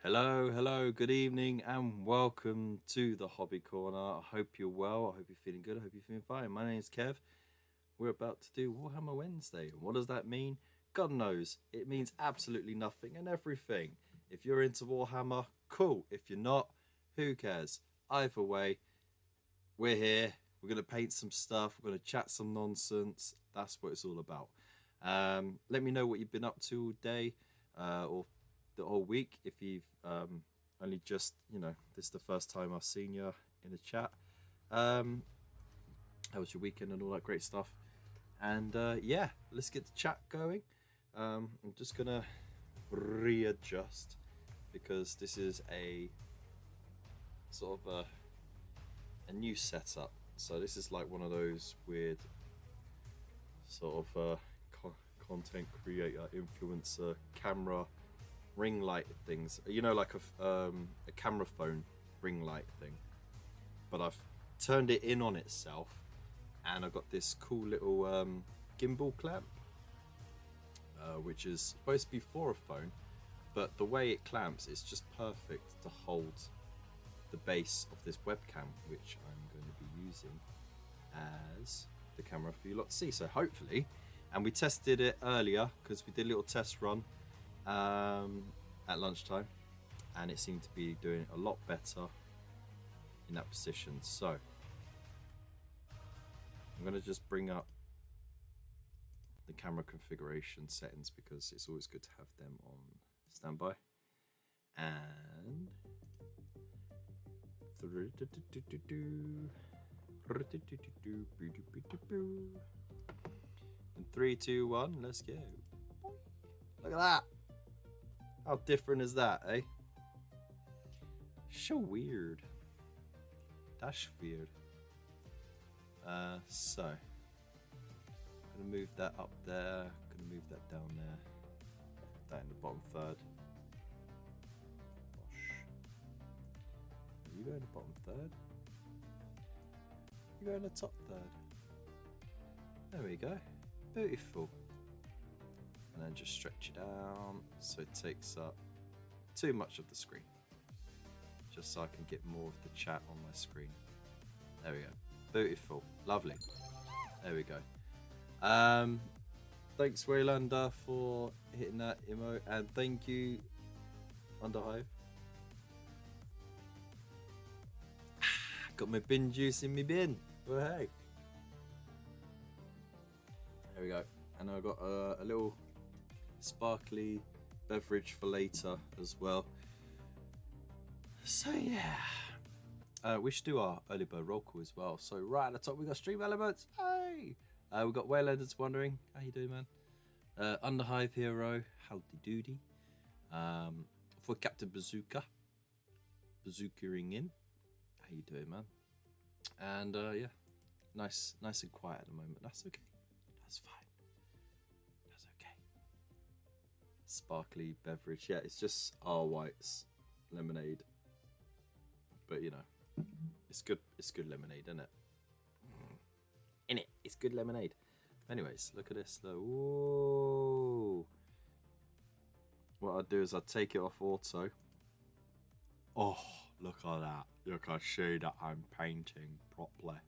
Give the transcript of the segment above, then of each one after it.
Hello, good evening, and welcome to the Hobby Corner. I hope you're well. I hope you're feeling good. I hope you're feeling fine. My name is Kev. We're about to do Warhammer Wednesday. And what does that mean? God knows. It means absolutely nothing and everything. If you're into Warhammer, cool. If you're not, who cares? Either way, we're here. We're going to paint some stuff. We're going to chat some nonsense. That's what it's all about. Let me know what you've been up to all day or the whole week. If you've only just, this is the first time I've seen you in a chat. How was your weekend and all that great stuff? And yeah, let's get the chat going. I'm just gonna readjust because this is a sort of a new setup. So this is like one of those weird sort of content creator, influencer, camera ring light things, like a camera phone ring light thing, but I've turned it in on itself and I've got this cool little gimbal clamp, which is supposed to be for a phone, but the way it clamps is just perfect to hold the base of this webcam, which I'm going to be using as the camera for you lot to see. So hopefully, and we tested it earlier because we did a little test run at lunchtime, and it seemed to be doing a lot better in that position. So I'm going to just bring up the camera configuration settings because it's always good to have them on standby. And in 3, 2, 1, let's go. Look at that. How different is that, eh? So weird. That's weird. So I'm gonna move that up there. Gonna move that down there. That in the bottom third. Gosh. You go in the bottom third. You go in the top third. There we go. Beautiful. And then just stretch it out so it takes up too much of the screen, just so I can get more of the chat on my screen. There we go. Beautiful. Lovely. There we go. Thanks Waylander for hitting that emote, and thank you Underhive. Got my bin juice in my bin. Oh hey. There we go. And I've got a little sparkly beverage for later as well. So yeah, we should do our early bird roll call as well. So right at the top we got stream elements. Hey, we got Waylanders wondering how you doing, man. Underhive hero, howdy doody. For Captain Bazooka ring in. How you doing, man? And yeah, nice and quiet at the moment. That's okay. That's fine. Sparkly beverage, yeah, it's just our whites lemonade, but it's good lemonade, isn't it? It's good lemonade. Anyways, look at this though. Whoa. What I do is I take it off auto. Oh, look at that. You can see that I'm painting properly.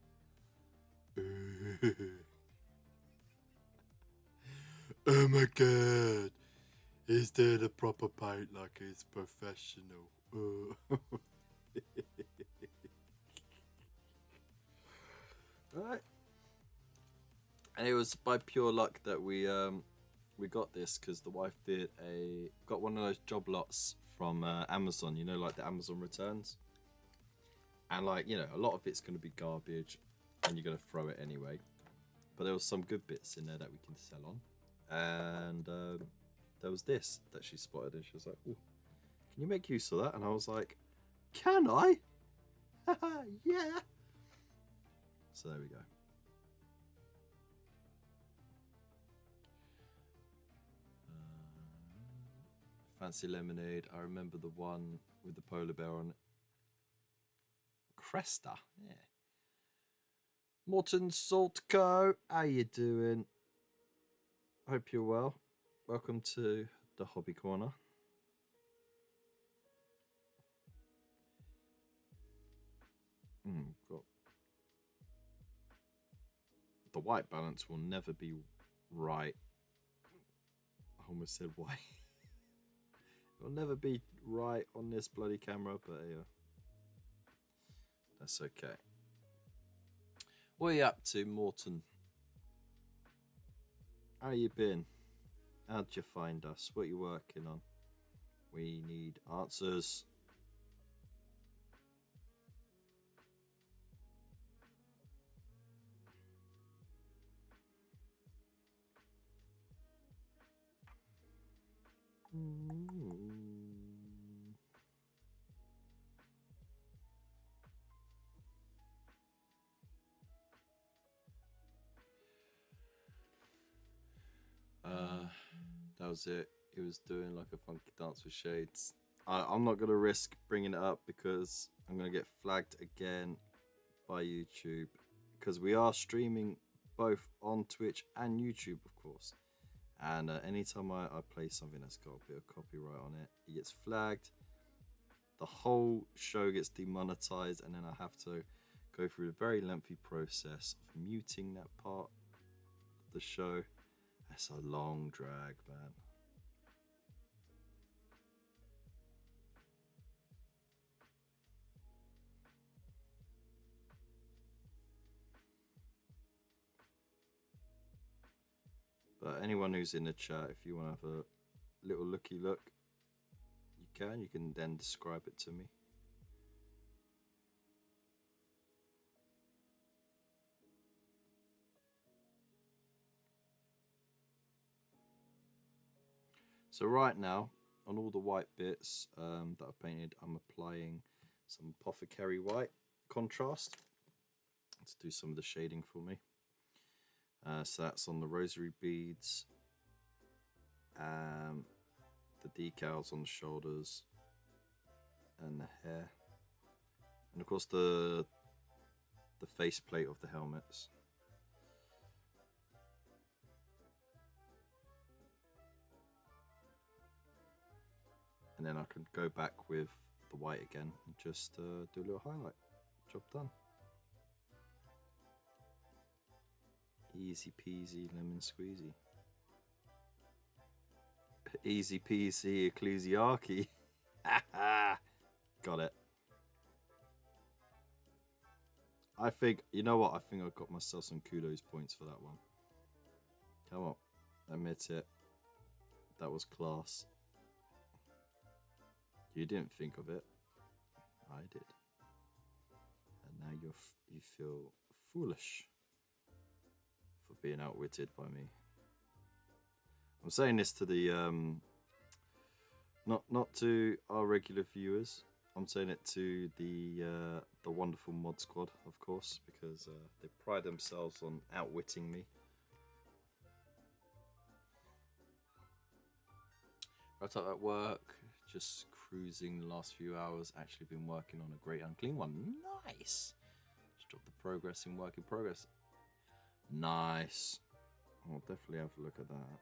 Oh my god. He's doing a proper paint like he's professional. Right. And it was by pure luck that we got this, because the wife got one of those job lots from Amazon, like the Amazon returns. And a lot of it's going to be garbage and you're going to throw it anyway. But there was some good bits in there that we can sell on. And there was this that she spotted, and she was like, "Oh, can you make use of that?" And I was like, "Can I?" Yeah. So there we go. Fancy lemonade. I remember the one with the polar bear on it. Cresta. Yeah. Morton Saltco, how you doing? Hope you're well. Welcome to the Hobby Corner. the white balance will never be right. I almost said white. It'll never be right on this bloody camera, but yeah, that's okay. What are you up to, Morton? How you been? How'd you find us? What are you working on? We need answers. That was it. He was doing like a funky dance with shades. I'm not going to risk bringing it up because I'm going to get flagged again by YouTube, because we are streaming both on Twitch and YouTube, of course. And anytime I play something that's got a bit of copyright on it, it gets flagged. The whole show gets demonetized, and then I have to go through a very lengthy process of muting that part of the show. That's a long drag, man. But anyone who's in the chat, if you want to have a little looky look, you can then describe it to me. So right now, on all the white bits that I've painted, I'm applying some Apothecary white contrast to do some of the shading for me. So that's on the rosary beads, the decals on the shoulders and the hair, and of course the faceplate of the helmets. And then I can go back with the white again and just do a little highlight. Job done. Easy peasy lemon squeezy. Easy peasy ecclesiarchy. Got it. I think, you know what? I think I got myself some kudos points for that one. Come on, admit it. That was class. You didn't think of it. I did. And now you feel foolish for being outwitted by me. I'm saying this to the not to our regular viewers. I'm saying it to the wonderful mod squad, of course, because they pride themselves on outwitting me. Right up at work, just cruising the last few hours. Actually been working on a great unclean one. Nice. Just drop the progress in work in progress. Nice. I'll definitely have a look at that.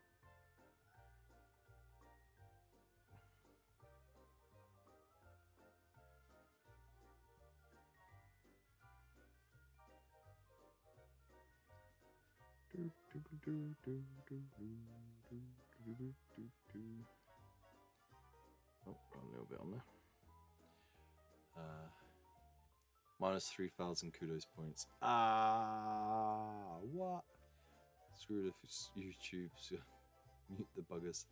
Oh, got a little bit on there. Minus 3,000 kudos points. What? Screw the YouTube. Mute the buggers.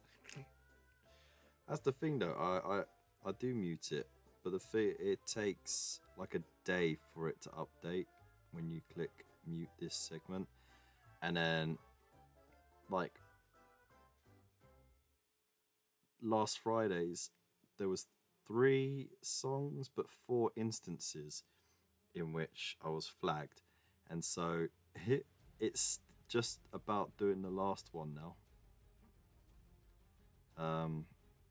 That's the thing, though. I do mute it, but it takes like a day for it to update when you click mute this segment, and then like last Friday's there was 3 songs but 4 instances in which I was flagged, and so it's just about doing the last one now,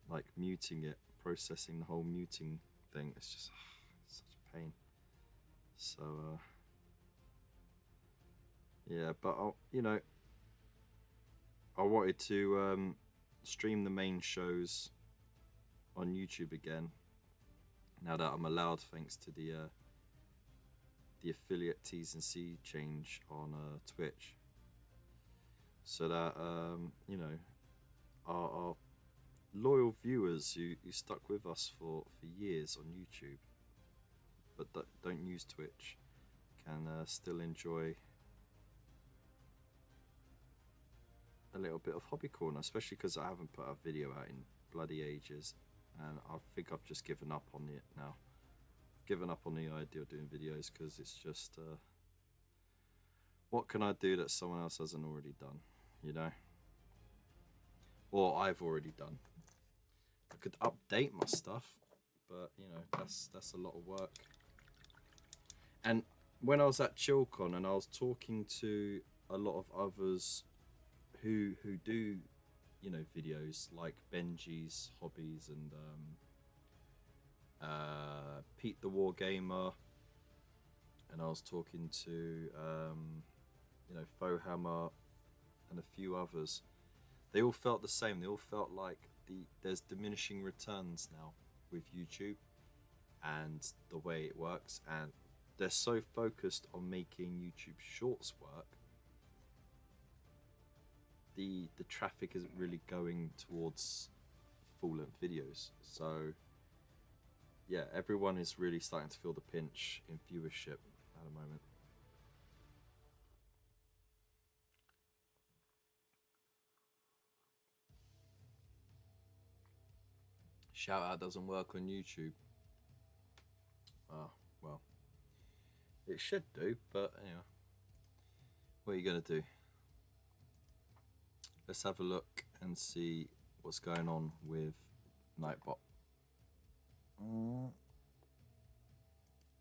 like muting it, processing the whole muting thing. It's just such a pain. So yeah, but I wanted to stream the main shows on YouTube again now that I'm allowed, thanks to the affiliate T's and C change on Twitch. so that you know, our loyal viewers who stuck with us for years on YouTube, but don't use Twitch, can still enjoy a little bit of Hobby Corner, especially because I haven't put a video out in bloody ages, and I think I've just given up on it now. Given up on the idea of doing videos because it's just what can I do that someone else hasn't already done, you know, or I've already done. I could update my stuff, but you know, that's a lot of work. And when I was at ChillCon and I was talking to a lot of others who do, you know, videos like Benji's Hobbies and Pete the War Gamer, and I was talking to you know, Fohammer and a few others. They all felt the same. They all felt like there's diminishing returns now with YouTube and the way it works, and they're so focused on making YouTube Shorts work. The traffic isn't really going towards full-length videos. So yeah, everyone is really starting to feel the pinch in viewership at the moment. Shout out doesn't work on YouTube. Ah, well, it should do, but anyway, what are you gonna do? Let's have a look and see what's going on with Nightbot.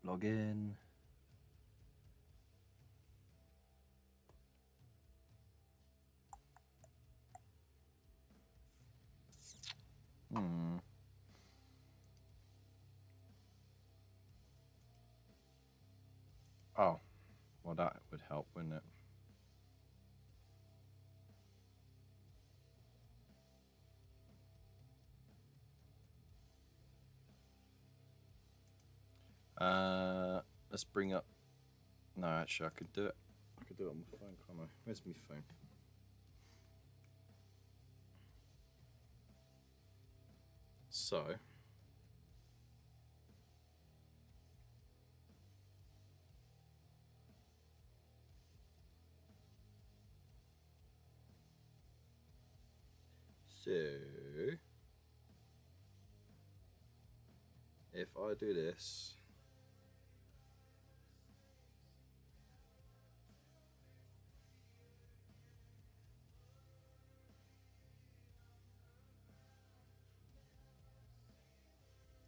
Log in. Oh, well, that would help, wouldn't it? Let's bring up. No, actually, I could do it. I could do it on my phone, can't I? Where's my phone? So. If I do this.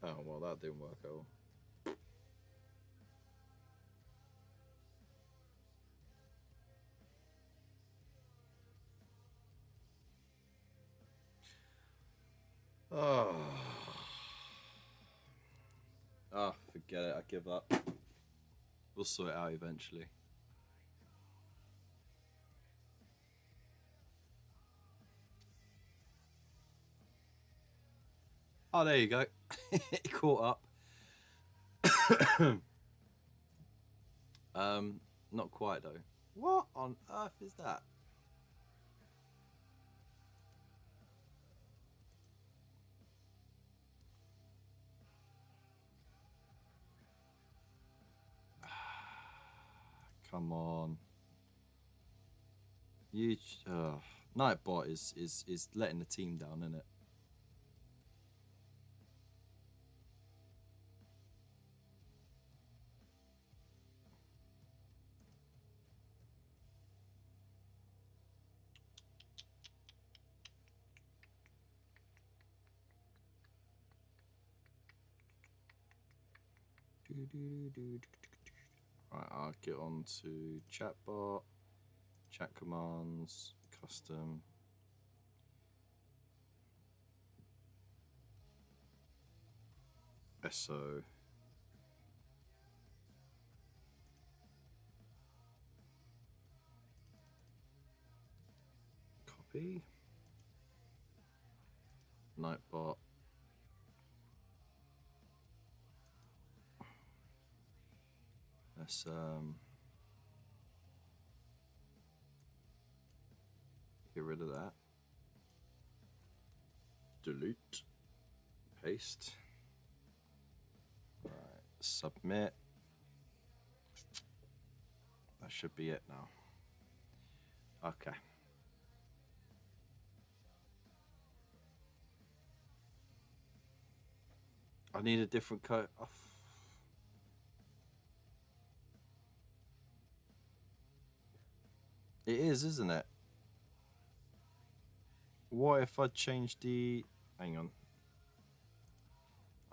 Oh, well, that didn't work at all. Oh, forget it. I give up. We'll sort it out eventually. Oh, there you go. It caught up. Not quite though. What on earth is that? Come on. You Nightbot is letting the team down, isn't it? Right, I'll get on to chatbot, chat commands, custom. SO. Copy. Nightbot. Let's Get rid of that. Delete. Paste. Right. Submit. That should be it now. Okay. I need a different code. Oh. It is, isn't it? What if I change the... Hang on.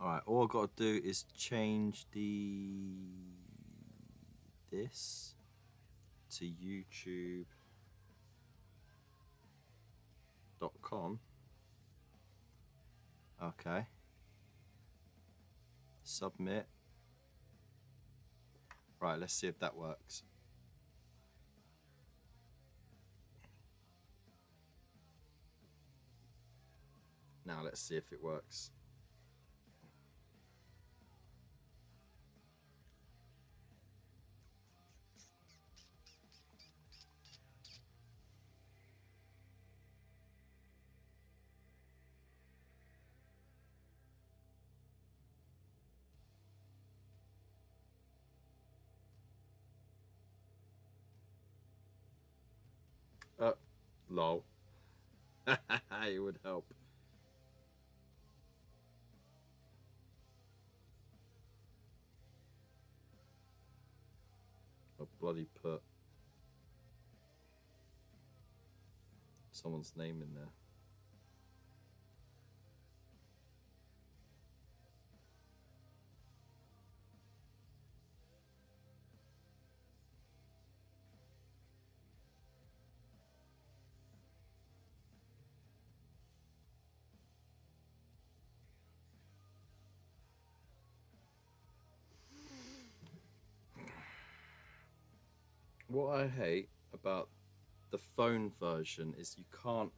Alright, all I've got to do is change this to youtube.com. Okay. Submit. Right, let's see if that works. Now let's see if it works. Lol. It would help. I bloody put someone's name in there. What I hate about the phone version is you can't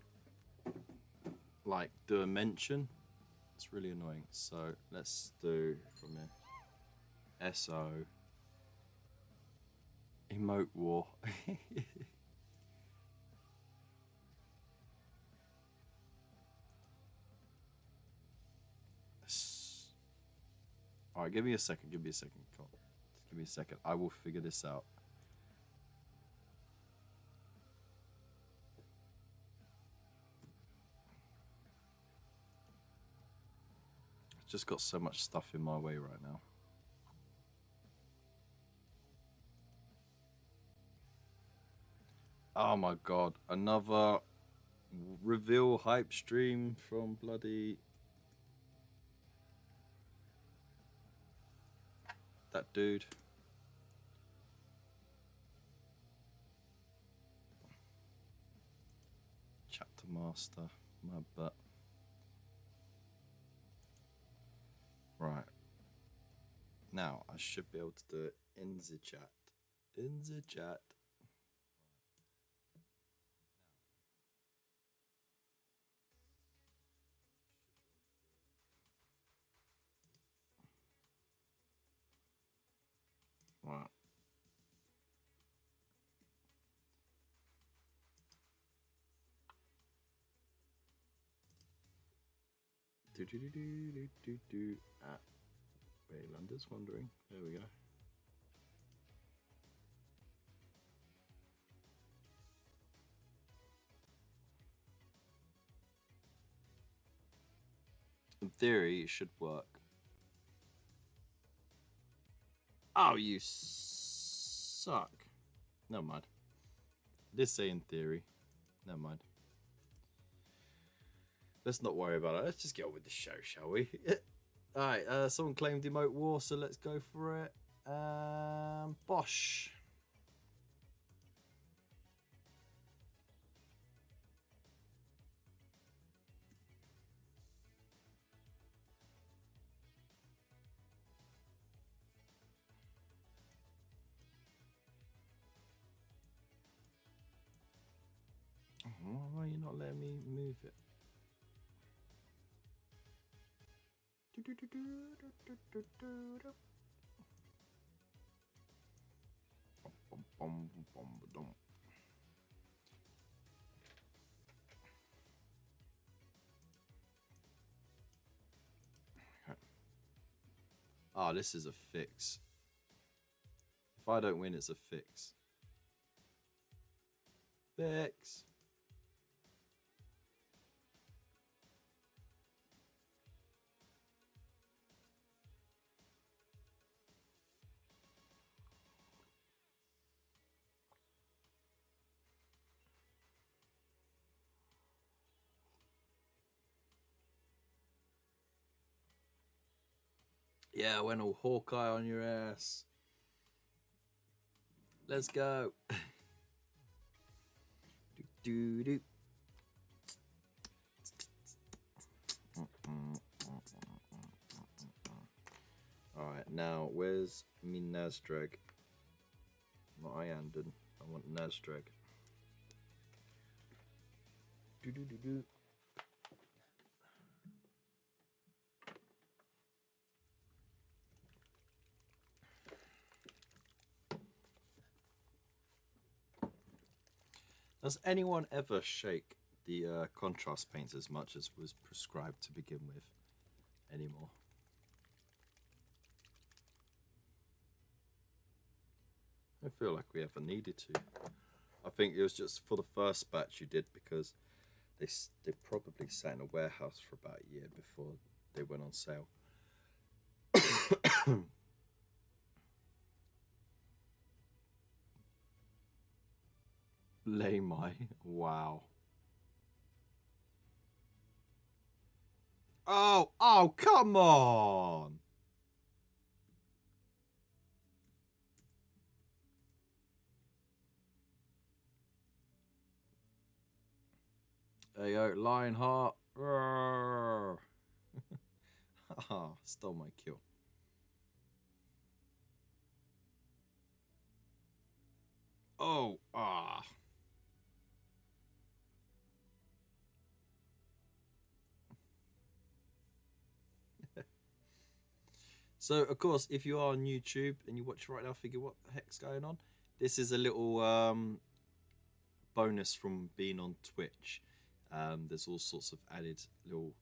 like do a mention. It's really annoying. So let's do from here. SO emote war. All right, give me a second. Give me a second. Just give me a second. I will figure this out. I've just got so much stuff in my way right now. Oh my god, another reveal hype stream from bloody that dude. Chapter master, my butt. Right. Now I should be able to do it in the chat. In the chat. Right. Ah, wait, London's wandering. There we go. In theory, it should work. Oh, you suck. Never mind. I did say in theory. Never mind. Let's not worry about it. Let's just get on with the show, shall we? Alright, someone claimed emote war, so let's go for it. Bosh. Why are you not letting me move it? Ah, this is a fix. If I don't win, it's a fix. Fix. Yeah, I went all Hawkeye on your ass. Let's go. do, do, do. Alright, now where's me Nasdrag? Not Iandon. I want Nasdrag. Do do do do. Does anyone ever shake the contrast paints as much as was prescribed to begin with anymore? I feel like we ever needed to. I think it was just for the first batch you did because they probably sat in a warehouse for about a year before they went on sale. Lamai, wow. Oh, come on! There you go, Lionheart. Stole my kill. Oh, So, of course, if you are on YouTube and you watch right now, figure what the heck's going on. This is a little bonus from being on Twitch. There's all sorts of added little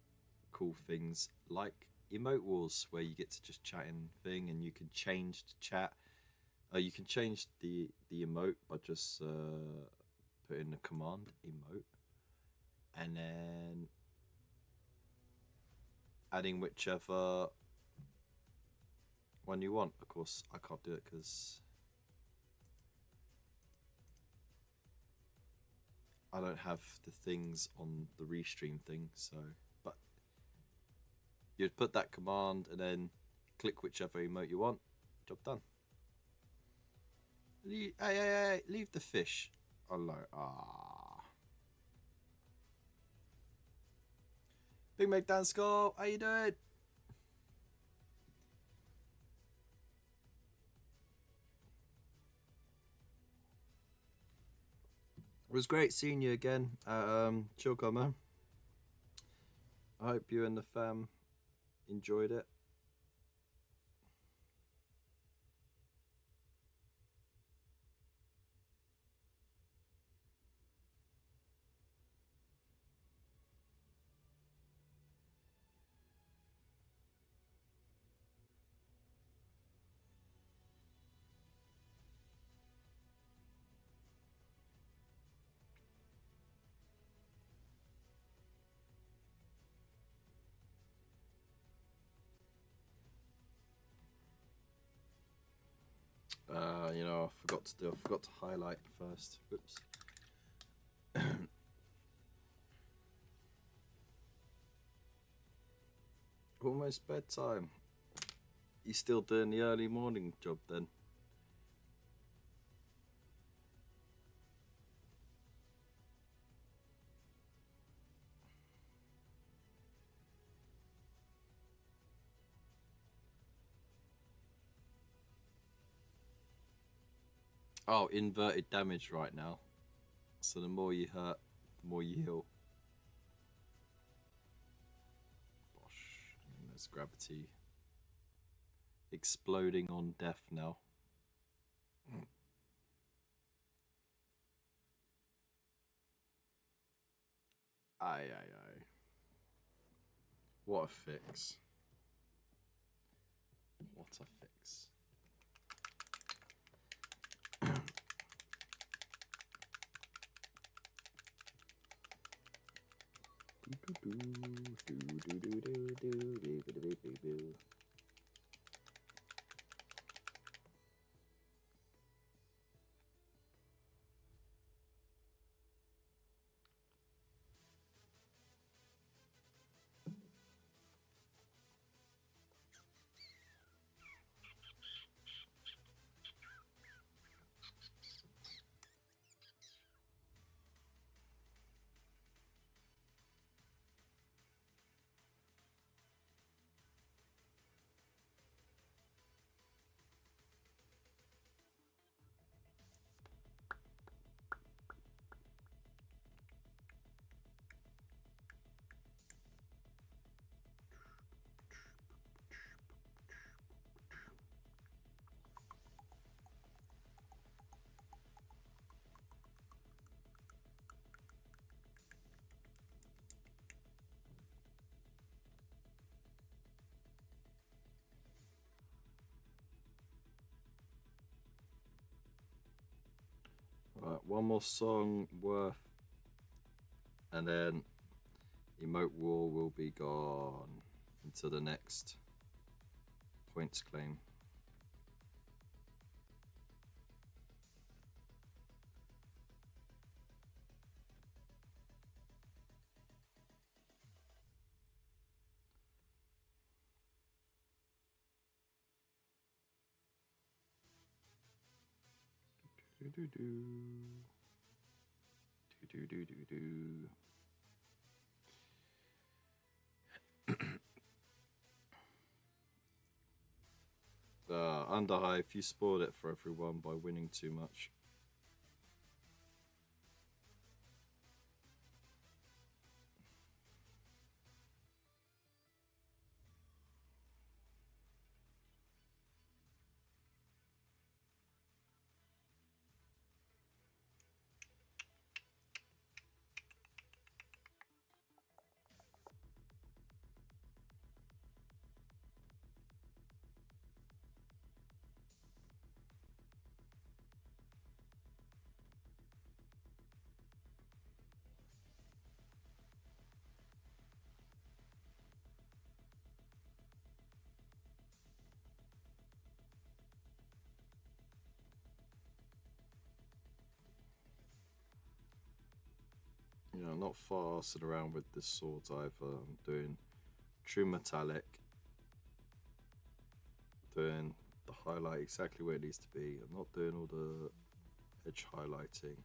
cool things like emote wars where you get to just chat in thing and you can change the chat. You can change the emote by just putting the command emote and then adding whichever one you want. Of course, I can't do it because I don't have the things on the restream thing. So, but you'd put that command and then click whichever emote you want. Job done. Hey, leave the fish alone. Big Mac Dan Skull, how you doing? It was great seeing you again at Chilco, man. I hope you and the fam enjoyed it. You know, I forgot to highlight first. Whoops. Almost bedtime. You still doing the early morning job then? Oh, inverted damage right now. So the more you hurt, the more you heal. Bosh. There's gravity exploding on death now. Aye. What a fix. What a fix. Right, one more song worth, and then Emote War will be gone into the next points claim. Underhive, you spoiled it for everyone by winning too much. You know, not fussing around with this sword either. I'm doing true metallic, doing the highlight exactly where it needs to be. I'm not doing all the edge highlighting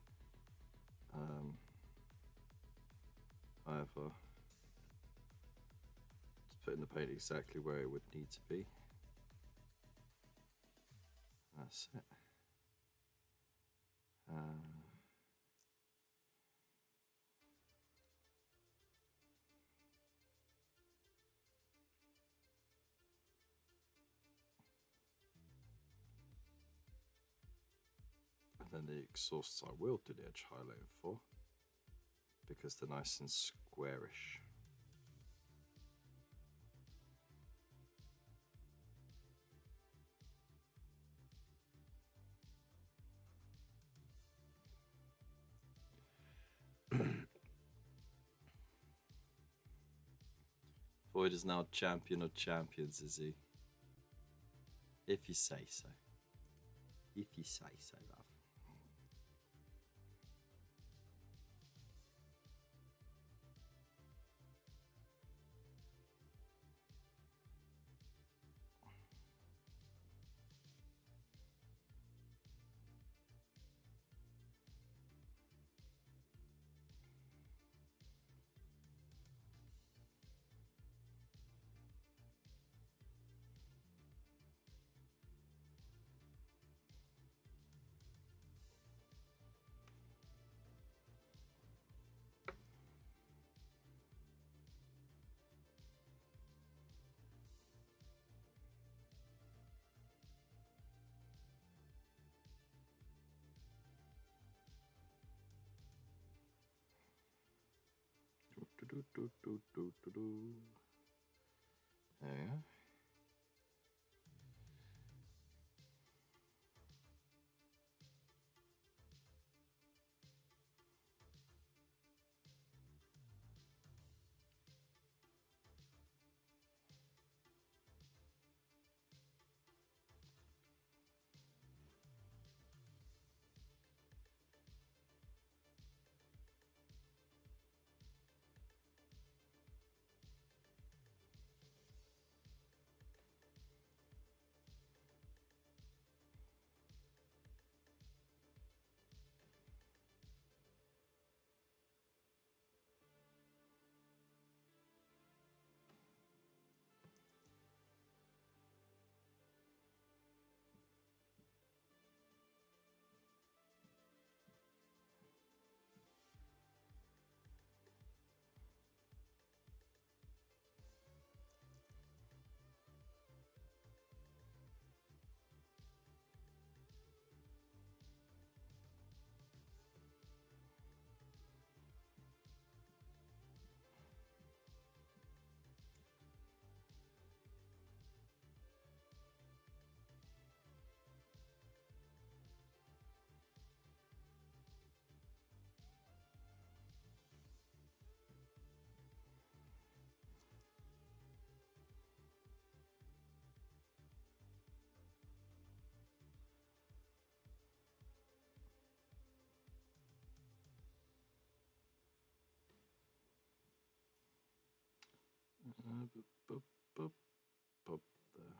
either. Just putting the paint exactly where it would need to be. That's it. And then the exhausts I will do the edge highlighting for, because they're nice and squarish. Void is now champion of champions, is he? If you say so. If you say so, love. There. Boop, boop, boop, there.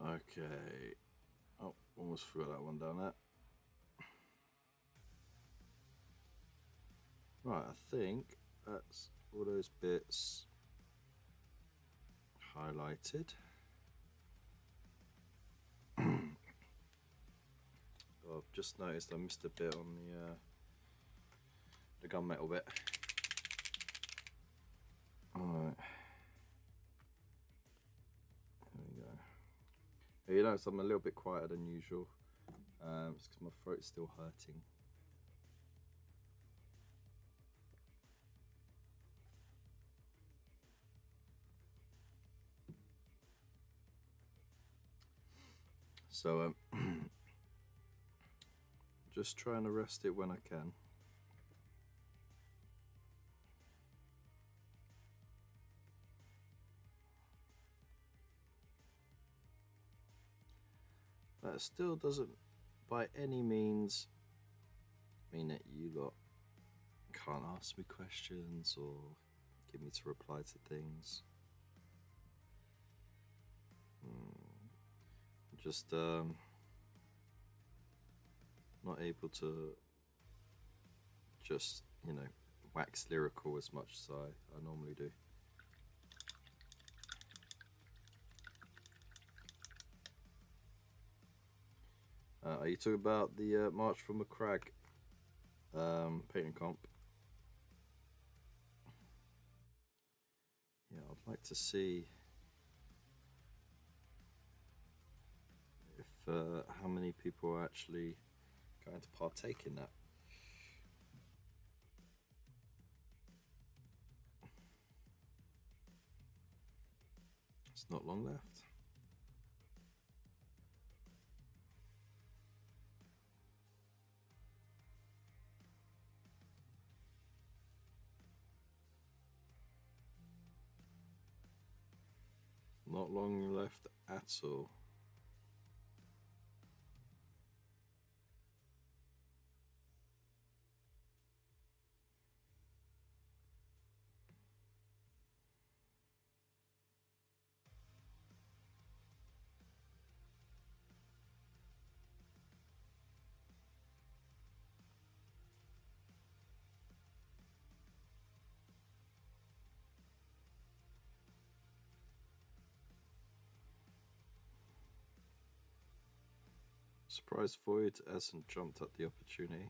Okay. Oh, almost forgot that one down there. Right, I think that's all those bits highlighted. Oh, I've just noticed I missed a bit on the gunmetal bit. Alright. There we go. You notice I'm a little bit quieter than usual. It's because my throat's still hurting. So just trying to rest it when I can. That still doesn't by any means mean that you lot can't ask me questions or get me to reply to things. Just not able to just, you know, wax lyrical as much as I normally do. Are you talking about the March from a Crag painting comp? Yeah, I'd like to see if how many people are actually going to partake in that. It's not long left. Not long left at all. Surprised Void hasn't jumped at the opportunity.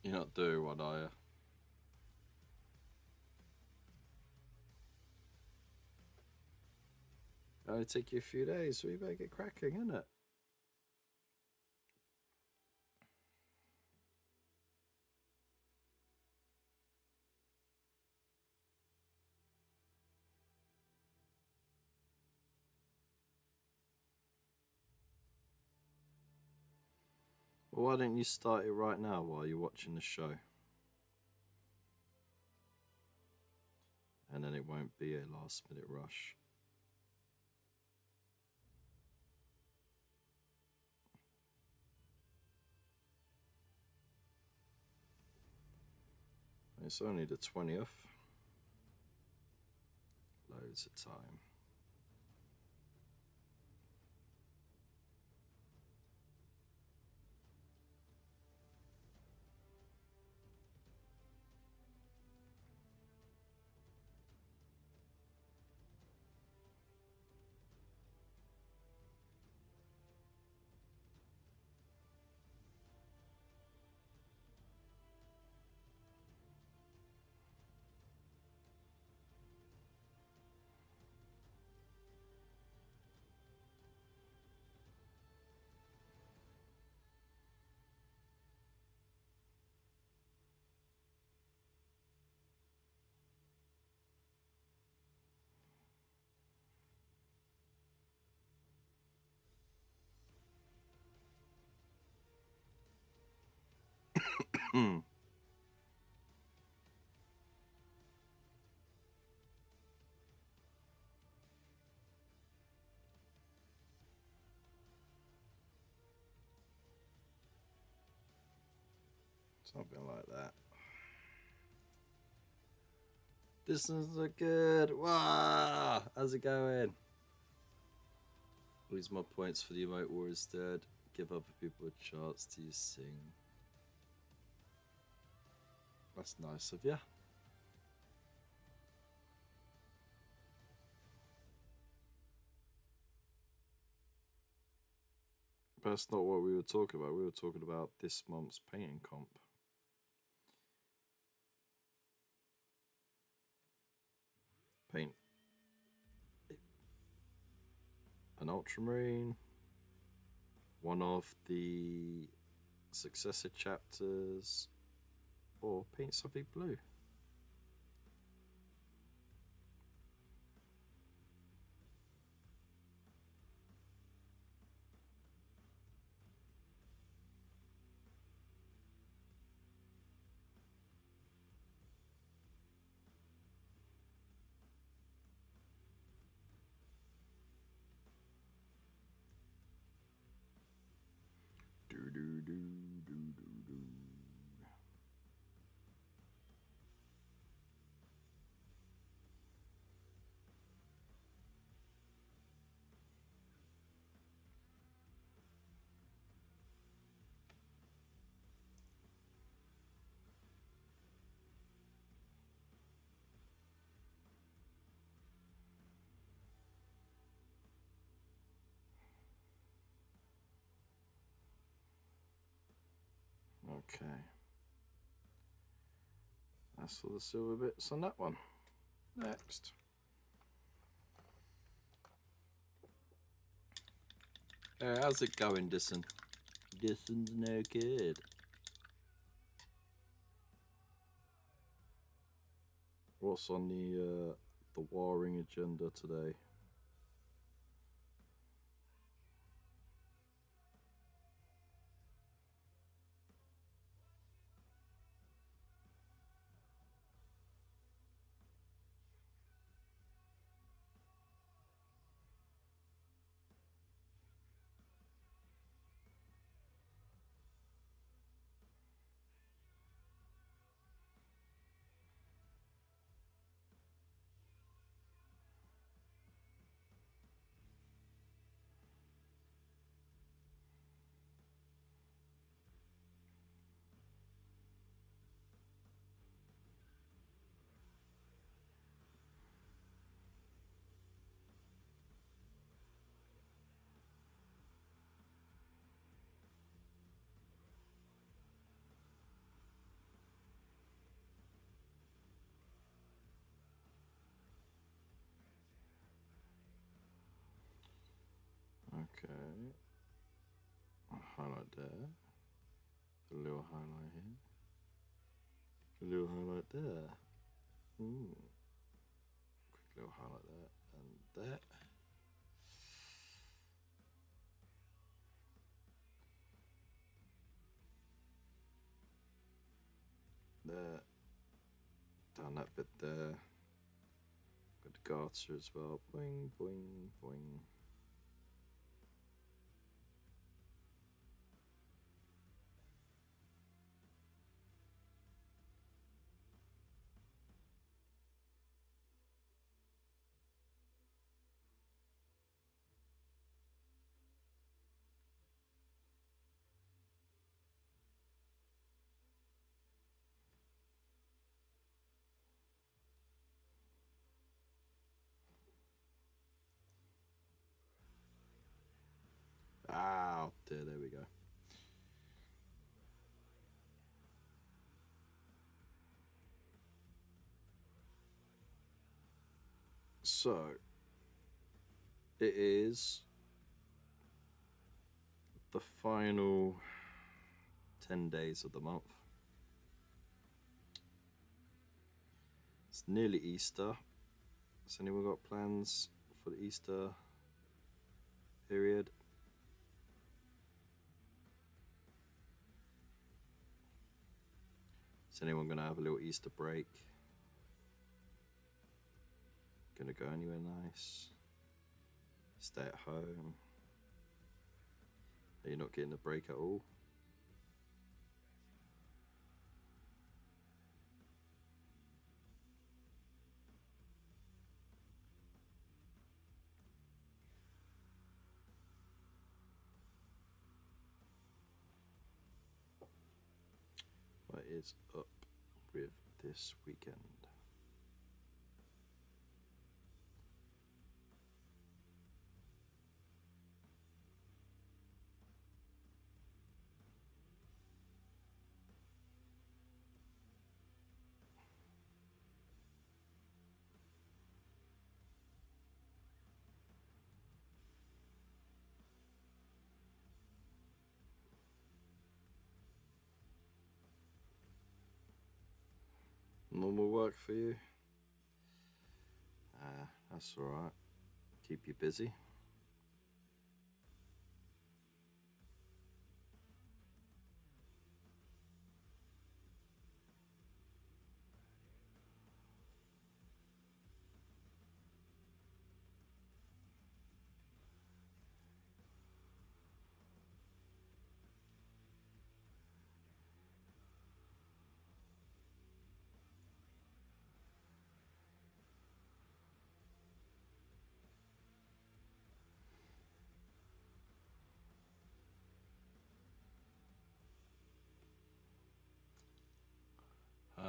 You're not doing one, are you? It'll take you a few days, so you better get cracking, innit? Well, why don't you start it right now while you're watching the show? And then it won't be a last minute rush. It's only the 20th. Loads of time. Something like that. Distance are good. Wow! How's it going? Lose my points for the emote war instead. Give other people a chance to sing. That's nice of you. But that's not what we were talking about. We were talking about this month's painting comp. Paint an ultramarine, one of the successor chapters, or paint something blue. Do do do do do do. Okay. That's all the silver bits on that one. Next. How's it going, Disson? Disson's no good. What's on the warring agenda today? Okay. A highlight there. A little highlight here. A little highlight there. Ooh. Quick little highlight there and there. There. Down that bit there. Got the garter as well. Boing, boing, boing. Ah, there we go. So, it is the final 10 days of the month. It's nearly Easter. Has anyone got plans for the Easter period? Is anyone going to have a little Easter break? Going to go anywhere nice? Stay at home? Are you not getting a break at all? is up with this weekend? Normal work for you? That's alright. Keep you busy.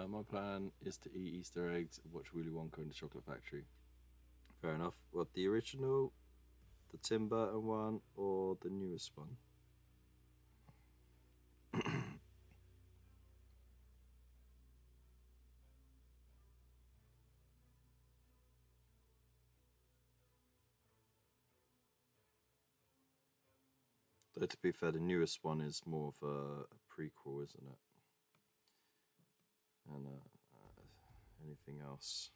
My plan is to eat Easter eggs and watch Willy Wonka and the Chocolate Factory. Fair enough. What, the original, the Tim Burton one, or the newest one? Though to be fair, the newest one is more of a prequel, isn't it? And anything else?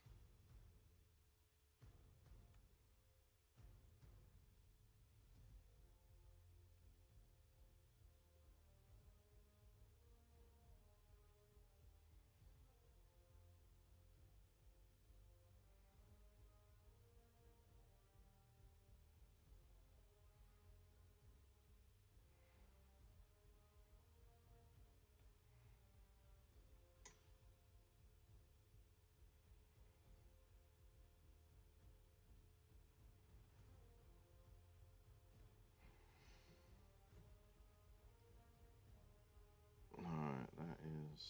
Alright, that is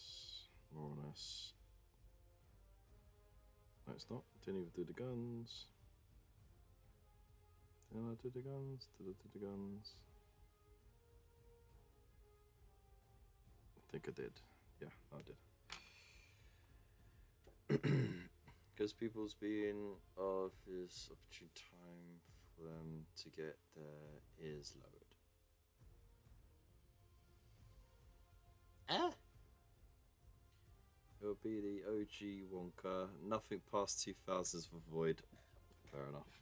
more or less. No, it's not. Didn't even do the guns. Did I do the guns? Did I do the guns? I think I did. Yeah, I did. Because people's being of this opportune time for them to get their ears lowered. It'll be the OG Wonka. Nothing past 2000s for Void. Fair enough.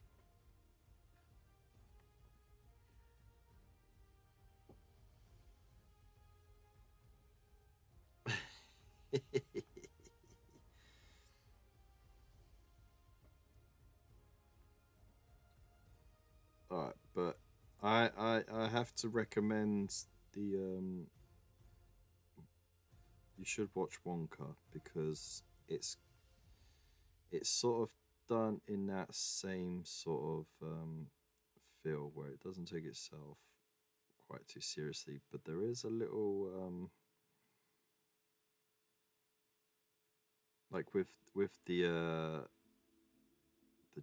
Alright, but I have to recommend the you should watch Wonka because it's sort of done in that same sort of feel where it doesn't take itself quite too seriously, but there is a little like with the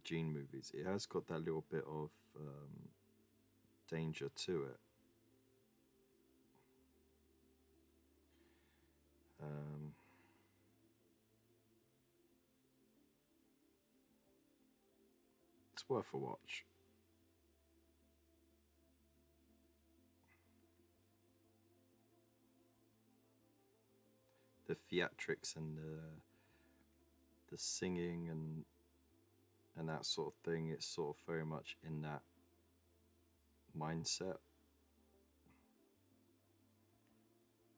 Gene movies, it has got that little bit of danger to it. It's worth a watch. The theatrics and the singing and that sort of thing, it's sort of very much in that mindset.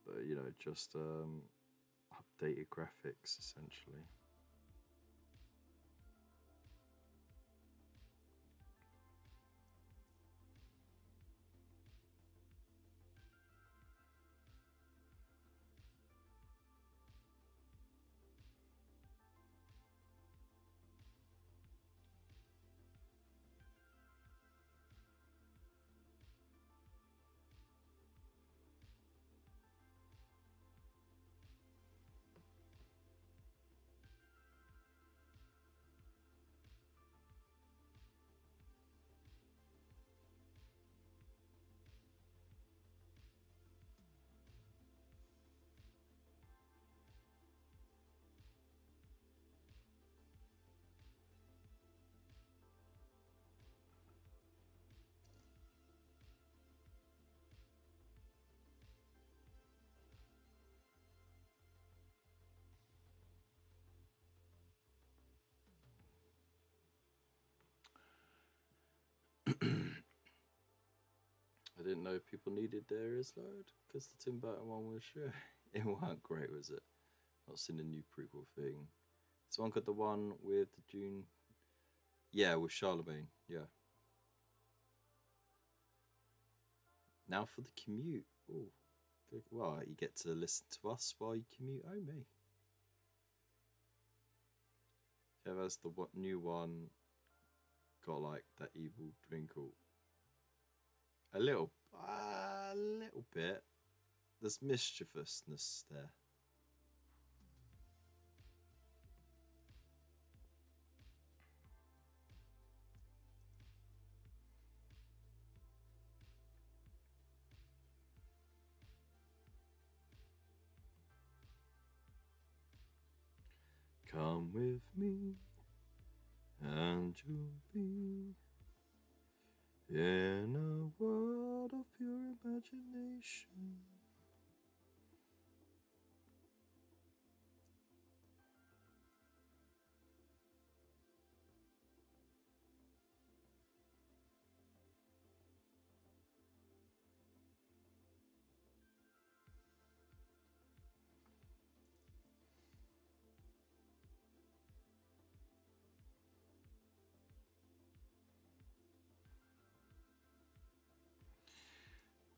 But you know, just updated graphics essentially. I didn't know people needed their ears lowered because the Tim Burton one was it weren't great, was it? Not seen the new prequel thing. This one got the one with the June. Yeah, with Charlemagne. Yeah. Now for the commute. Oh, well, you get to listen to us while you commute. Oh me. Yeah, that's the new one. Got like that evil twinkle. A little bit. There's mischievousness there. Come with me, and you'll be in a world of pure imagination.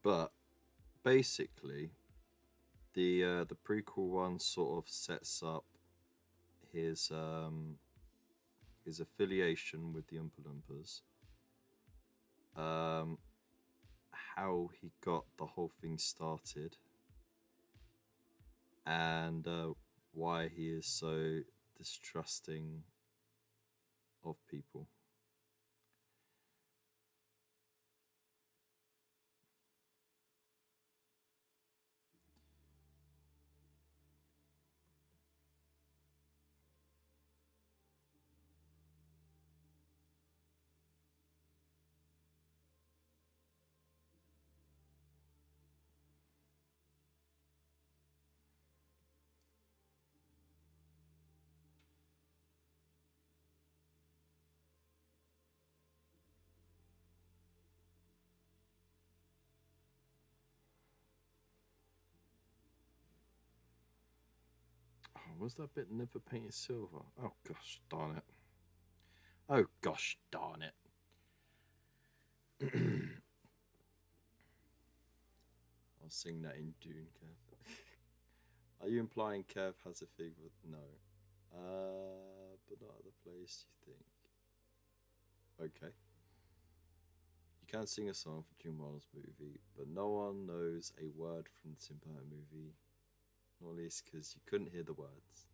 But basically, the prequel one sort of sets up his affiliation with the Oompa Loompas, how he got the whole thing started, and why he is so distrusting of people. Oh, was that bit never painted silver? Oh gosh darn it. Oh gosh darn it. I'll sing that in June, Kev. Are you implying Kev has a thing with no? But not at the place you think. Okay. You can sing a song for June Miles movie, but no one knows a word from the Tim Burton movie. Not least because you couldn't hear the words.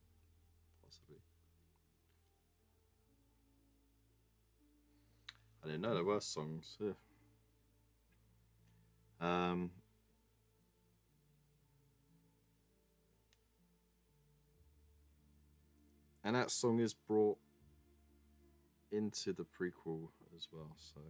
Possibly. I didn't know there were songs. Yeah. And that song is brought into the prequel as well, so.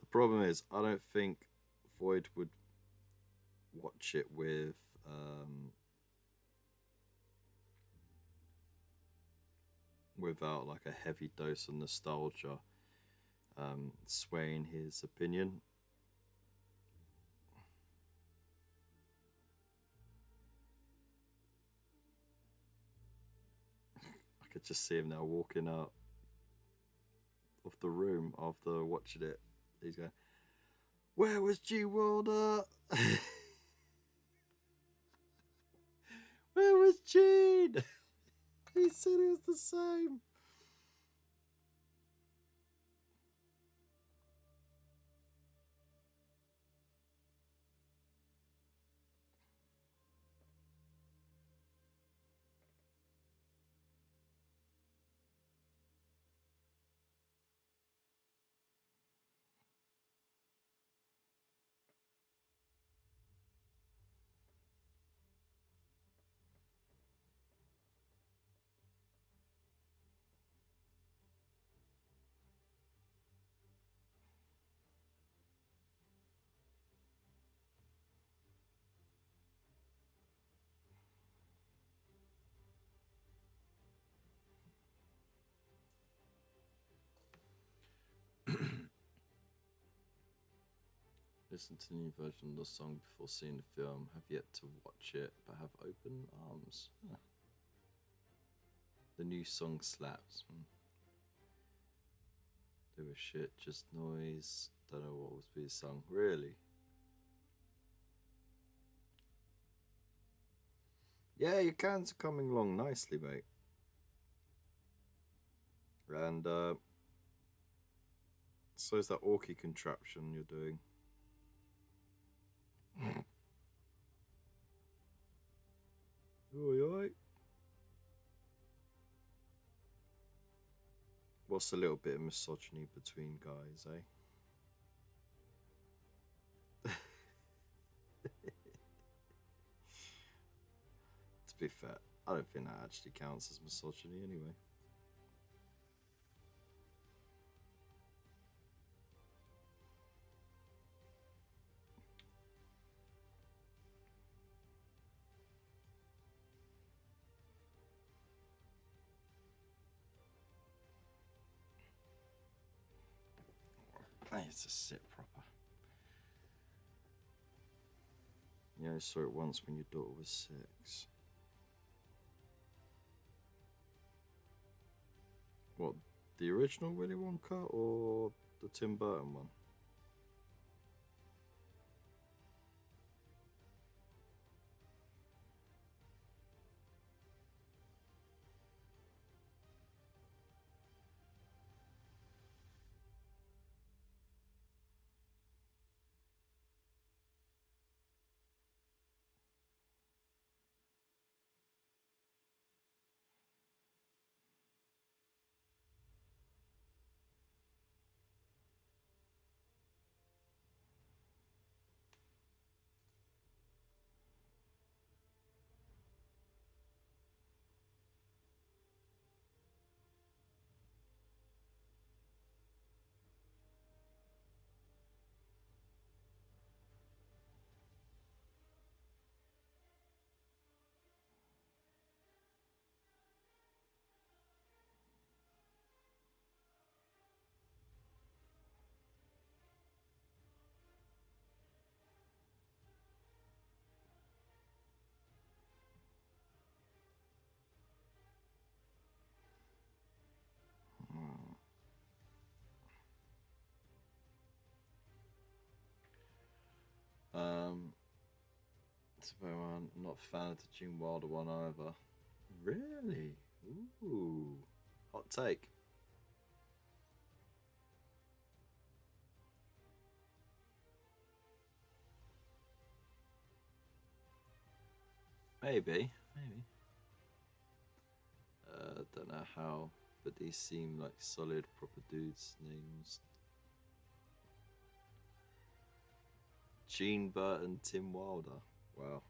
The problem is, I don't think Void would watch it with without like a heavy dose of nostalgia swaying his opinion. I could just see him now walking out of the room after watching it. He's going, "Where was G Wilder? Where was Gene? He said it was the same." listened to the new version of the song before seeing the film. Have yet to watch it, but have open arms. Huh. The new song slaps. There was shit, just noise. Don't know what was being sung. Really? Yeah, your cans are coming along nicely, mate. And so is that orky contraption you're doing. Oi, oi. What's a little bit of misogyny between guys, eh? To be fair, I don't think that actually counts as misogyny anyway. I need to sit proper. Yeah, I saw it once when your daughter was 6. What, the original Willy Wonka or the Tim Burton one? It's about one. I'm not a fan of the Gene Wilder one either. Really? Ooh. Hot take. Maybe. Don't know how, but these seem like solid, proper dudes' names. Gene Burton, Tim Wilder. Wow.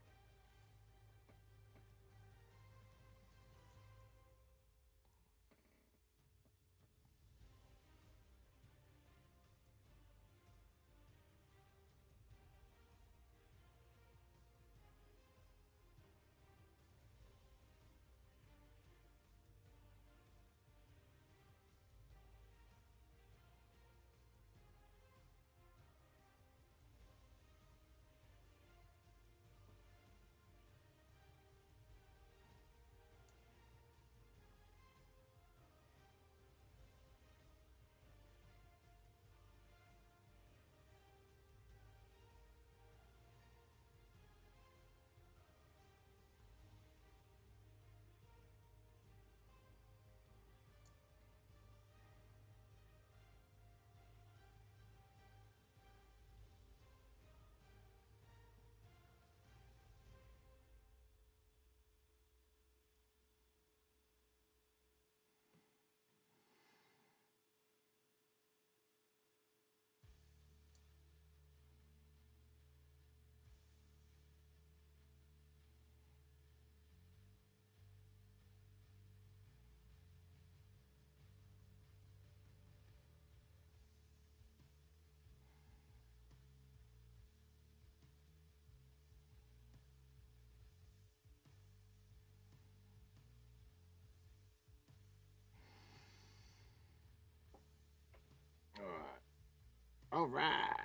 All right.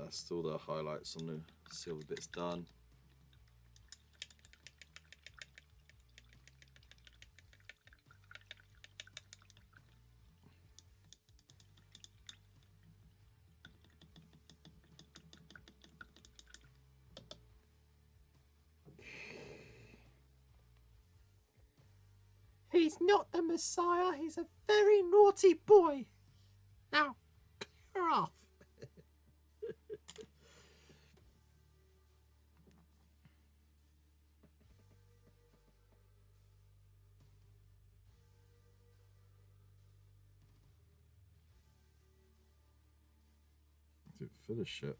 That's still the highlights on the silver bits done. He's not the Messiah. He's a very naughty boy. Now, clear off. Didn't finish it.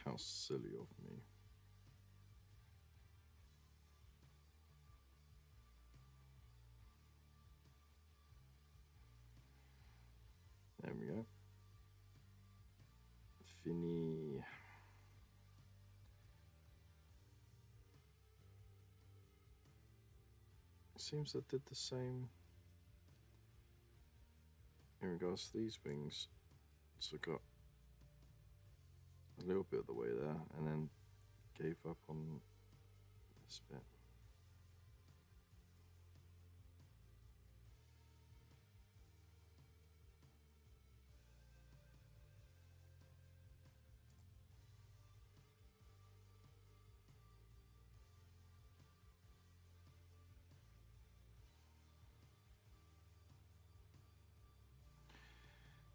How silly of me. There we go. Fini. Seems I did the same in regards to these wings. So I got a little bit of the way there and then gave up on this bit.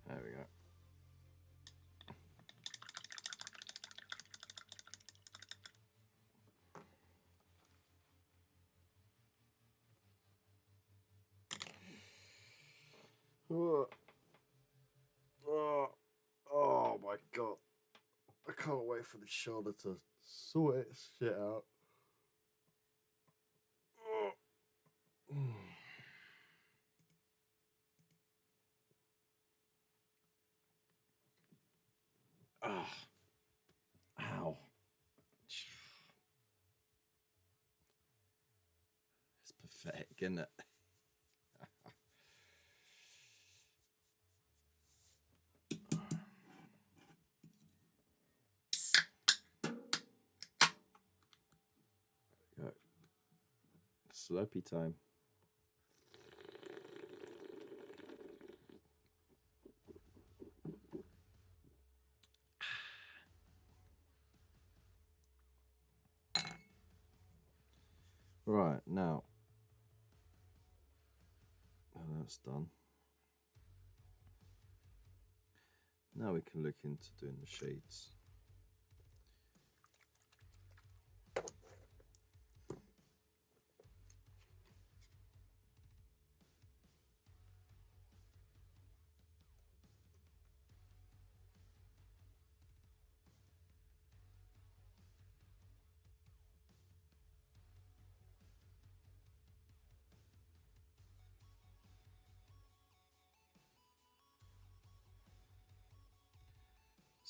There we go. Oh my god. I can't wait for the shoulder to sort its shit out. Ow. It's pathetic, isn't it? Go. Slurpee time. Right, now that's done. Now we can look into doing the shades.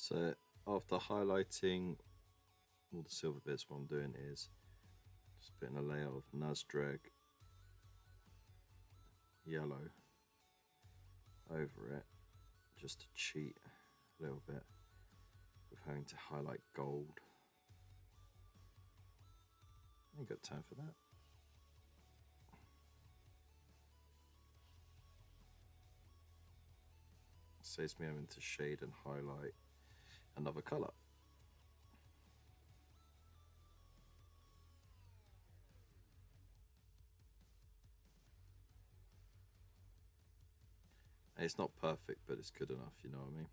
So after highlighting all the silver bits, what I'm doing is just putting a layer of Nasdrag yellow over it, just to cheat a little bit with having to highlight gold. I ain't got time for that. Saves me having to shade and highlight another colour. And it's not perfect, but it's good enough, you know what I mean?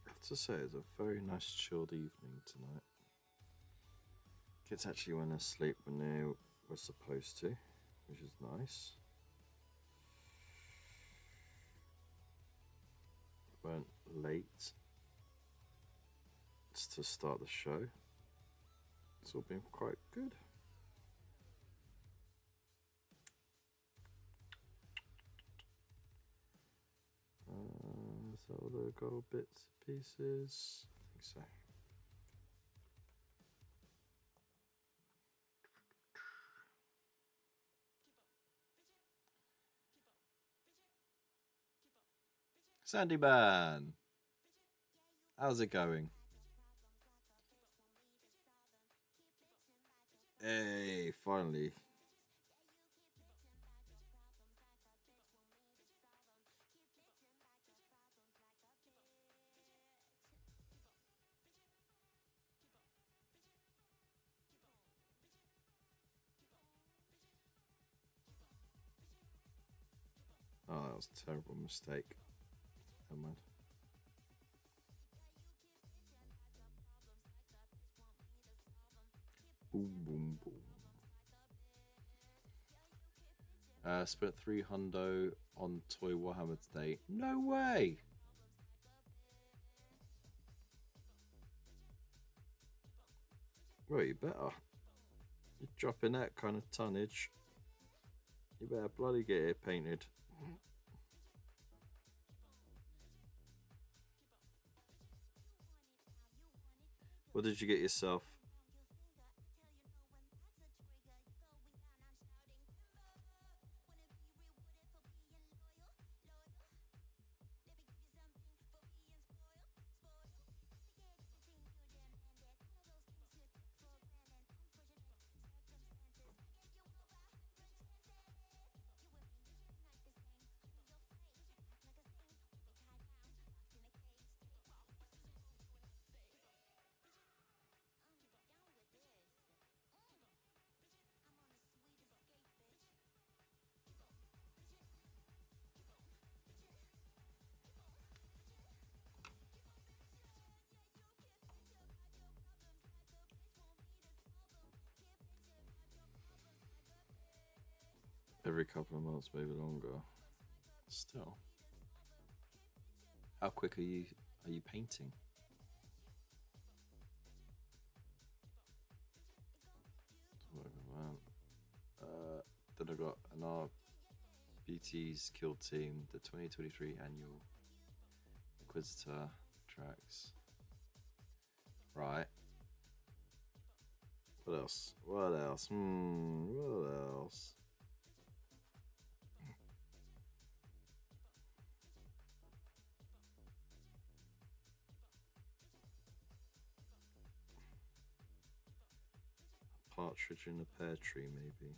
I have to say, it's a very nice chilled evening tonight. Kids actually went to sleep when they were supposed to, which is nice. Weren't late to start the show. It's all been quite good. Is that all the gold bits and pieces? I think so. Sandy Man, how's it going? Hey, finally. Oh, that was a terrible mistake. Never mind. Boom, boom, boom. Spent 300 on Toy Warhammer today. No way! Well, you better. You're dropping that kind of tonnage. You better bloody get it painted. What did you get yourself? Every couple of months, maybe longer. Still, how quick are you painting? Then I got an RBT's Kill Team, the 2023 annual Inquisitor tracks. Right. What else? What else? What else? Partridge in a pear tree, maybe.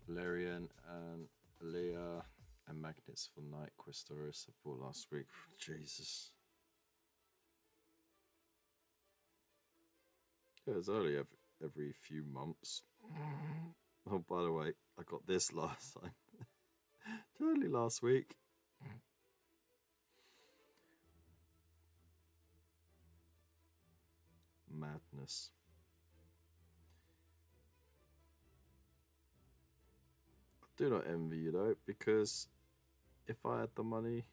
Valerian and Leah and Magnets for Night Questoris I bought last week. Jesus. Yeah, it's only every few months. Oh, by the way, I got this last time. Totally last week. Madness. I do not envy you though, because if I had the money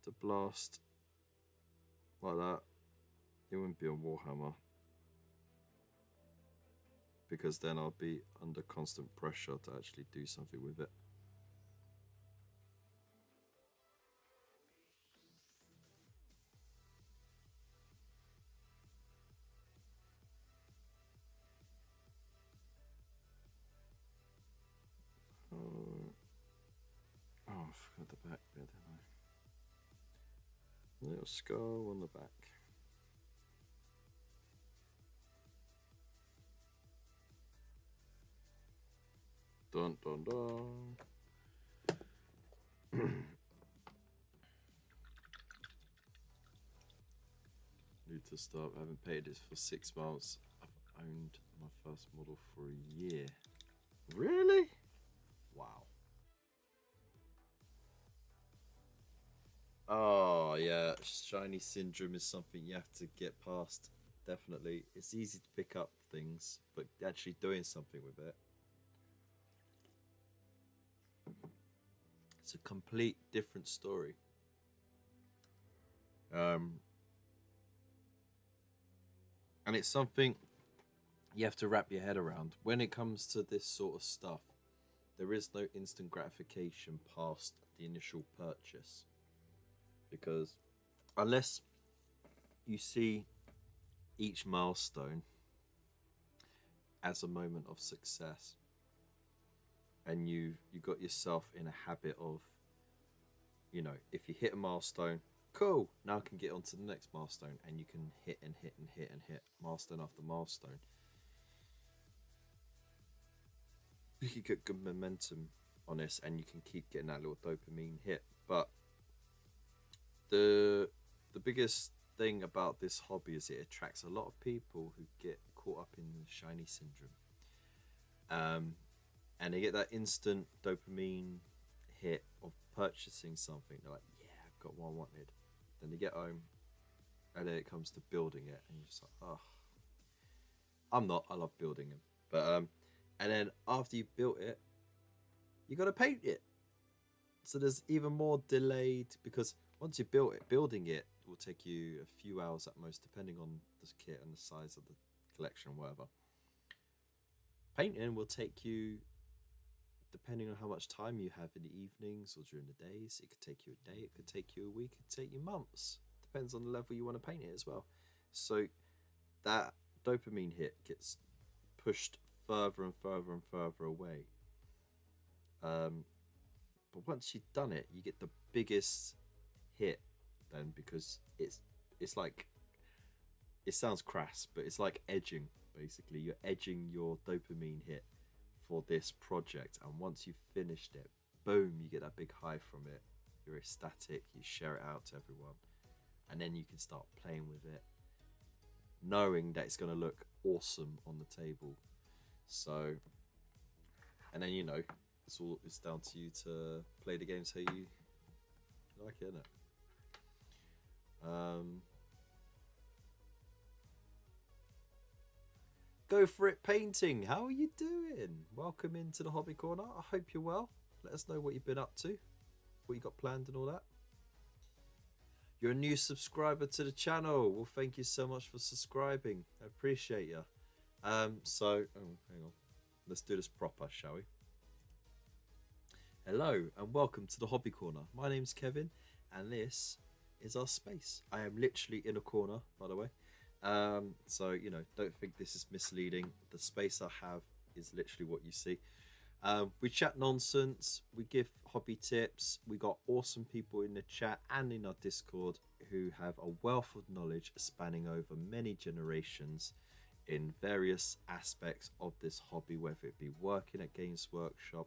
to blast like that, it wouldn't be on Warhammer. because then I'll be under constant pressure to actually do something with it. Oh, I forgot the back bit, didn't I? Little skull on the back. Dun dun dun. Need to stop. I haven't paid this for 6 months. I've owned my first model for a year. Really? Wow. Oh yeah, shiny syndrome is something you have to get past. Definitely. It's easy to pick up things, but actually doing something with it. It's a complete different story. And it's something you have to wrap your head around. When it comes to this sort of stuff, there is no instant gratification past the initial purchase. Because unless you see each milestone as a moment of success, and you got yourself in a habit of, you know, if you hit a milestone, cool, now I can get on to the next milestone, and you can hit and hit and hit and hit milestone after milestone. You can get good momentum on this, and you can keep getting that little dopamine hit. But the biggest thing about this hobby is it attracts a lot of people who get caught up in the shiny syndrome. And they get that instant dopamine hit of purchasing something. They're like, yeah, I've got what I wanted. Then they get home, and then it comes to building it, and you're just like, oh, I love building them. But and then after you've built it, you got to paint it. So there's even more delayed, because once you built it, building it will take you a few hours at most, depending on the kit and the size of the collection, whatever. Painting will take you, depending on how much time you have in the evenings or during the days. It could take you a day, it could take you a week, it could take you months. Depends on the level you want to paint it as well. So that dopamine hit gets pushed further and further and further away. But once you've done it, you get the biggest hit then, because it's like, it sounds crass, but it's like edging. Basically, you're edging your dopamine hit for this project, and once you've finished it, boom, you get that big high from it. You're ecstatic, you share it out to everyone, and then you can start playing with it, knowing that it's going to look awesome on the table. So, and then, you know, it's down to you to play the games how you like it, isn't it? Go for it painting. How are you doing? Welcome into the Hobby Corner. I hope you're well. Let us know what you've been up to, what you got planned and all that. You're a new subscriber to the channel. Well, thank you so much for subscribing. I appreciate you. Hang on. Let's do this proper, shall we? Hello and welcome to the Hobby Corner. My name's Kevin, and this is our space. I am literally in a corner, by the way. So, you know, don't think this is misleading. The space I have is literally what you see. We chat nonsense, we give hobby tips, we got awesome people in the chat and in our Discord who have a wealth of knowledge spanning over many generations in various aspects of this hobby, whether it be working at Games Workshop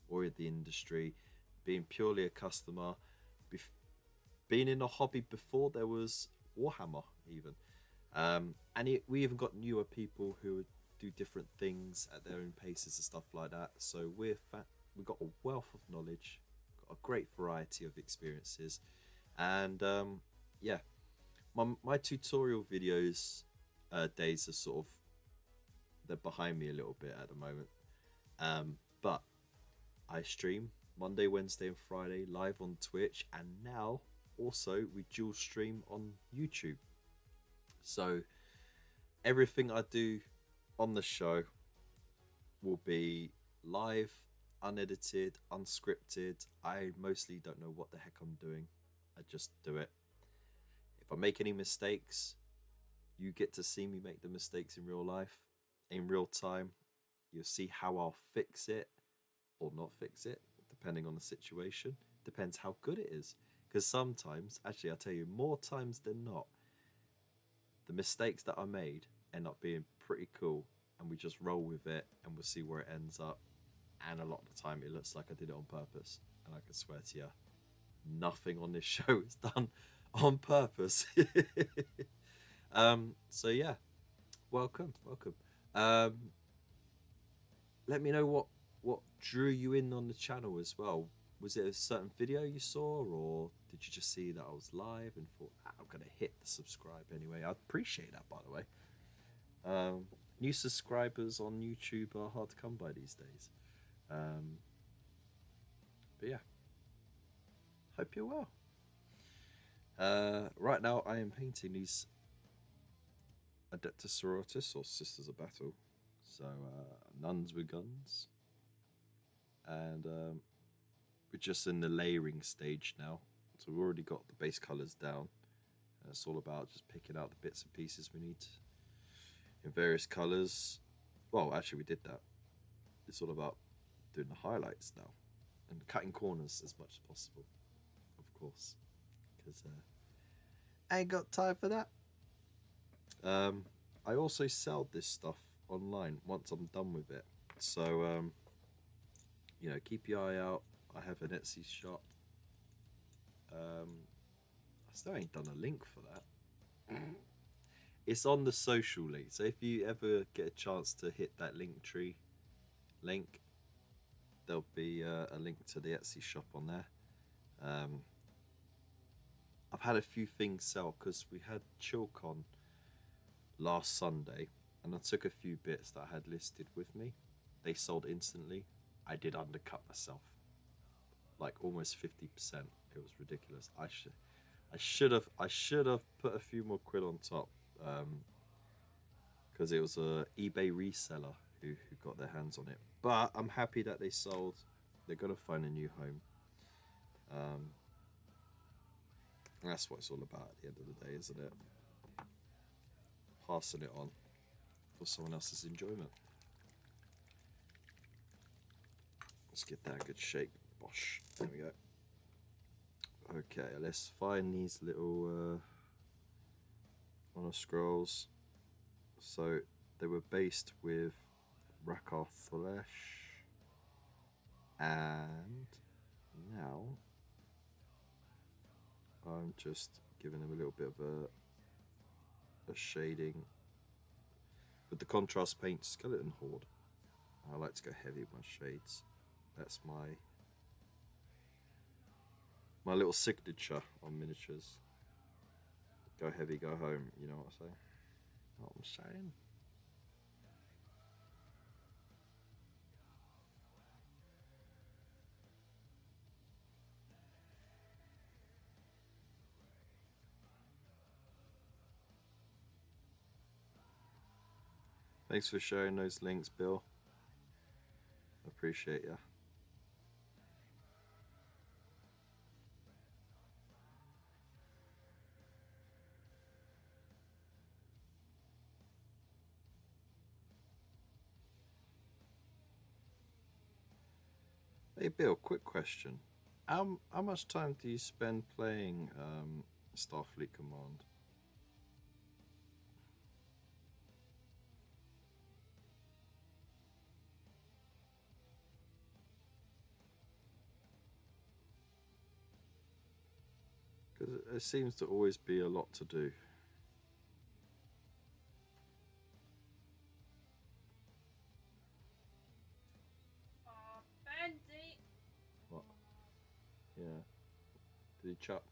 or in the industry, being purely a customer, being in a hobby before there was Warhammer even. We even got newer people who do different things at their own paces and stuff like that. So we've got a wealth of knowledge, got a great variety of experiences, and yeah, my tutorial videos days are sort of, they're behind me a little bit at the moment, but I stream Monday, Wednesday and Friday live on Twitch, and now also we dual stream on YouTube. So everything I do on the show will be live, unedited, unscripted. I mostly don't know what the heck I'm doing. I just do it. If I make any mistakes, you get to see me make the mistakes in real life, in real time. You'll see how I'll fix it or not fix it, depending on the situation. Depends how good it is. Because sometimes, actually, I'll tell you, more times than not, the mistakes that I made end up being pretty cool, and we just roll with it and we'll see where it ends up. And a lot of the time, it looks like I did it on purpose. And I can swear to you, nothing on this show is done on purpose. So yeah, welcome. Let me know what drew you in on the channel as well. Was it a certain video you saw, or did you just see that I was live and thought, I'm gonna hit the subscribe anyway? I appreciate that, by the way. New subscribers on YouTube are hard to come by these days. But yeah, hope you're well. Right now I am painting these Adeptus Sororitas, or Sisters of Battle. So nuns with guns, and we're just in the layering stage now. So we've already got the base colours down. It's all about just picking out the bits and pieces we need in various colours. Well, actually we did that. It's all about doing the highlights now and cutting corners as much as possible, of course, because I ain't got time for that. I also sell this stuff online once I'm done with it, so you know, keep your eye out. I have an Etsy shop. I still ain't done a link for that. It's on the social link, so if you ever get a chance to hit that link tree link, there'll be a link to the Etsy shop on there. I've had a few things sell because we had ChillCon last Sunday, and I took a few bits that I had listed with me. They sold instantly. I did undercut myself, like almost 50%. It was ridiculous. I should have put a few more quid on top, because it was a eBay reseller who got their hands on it. But I'm happy that they sold. They're gonna find a new home. That's what it's all about at the end of the day, isn't it? Passing it on for someone else's enjoyment. Let's get that a good shake. Bosh. There we go. Okay, let's find these little honor scrolls. So they were based with Rakar Flesh, and now I'm just giving them a little bit of a shading with the contrast paint Skeleton Horde. I like to go heavy with my shades. That's my little signature on miniatures. Go heavy, go home. You know what I say? What I'm saying? Thanks for sharing those links, Bill. Appreciate ya. Hey Bill, quick question. How much time do you spend playing Starfleet Command? Because it seems to always be a lot to do. Bendy. What? Yeah. Did he chuck?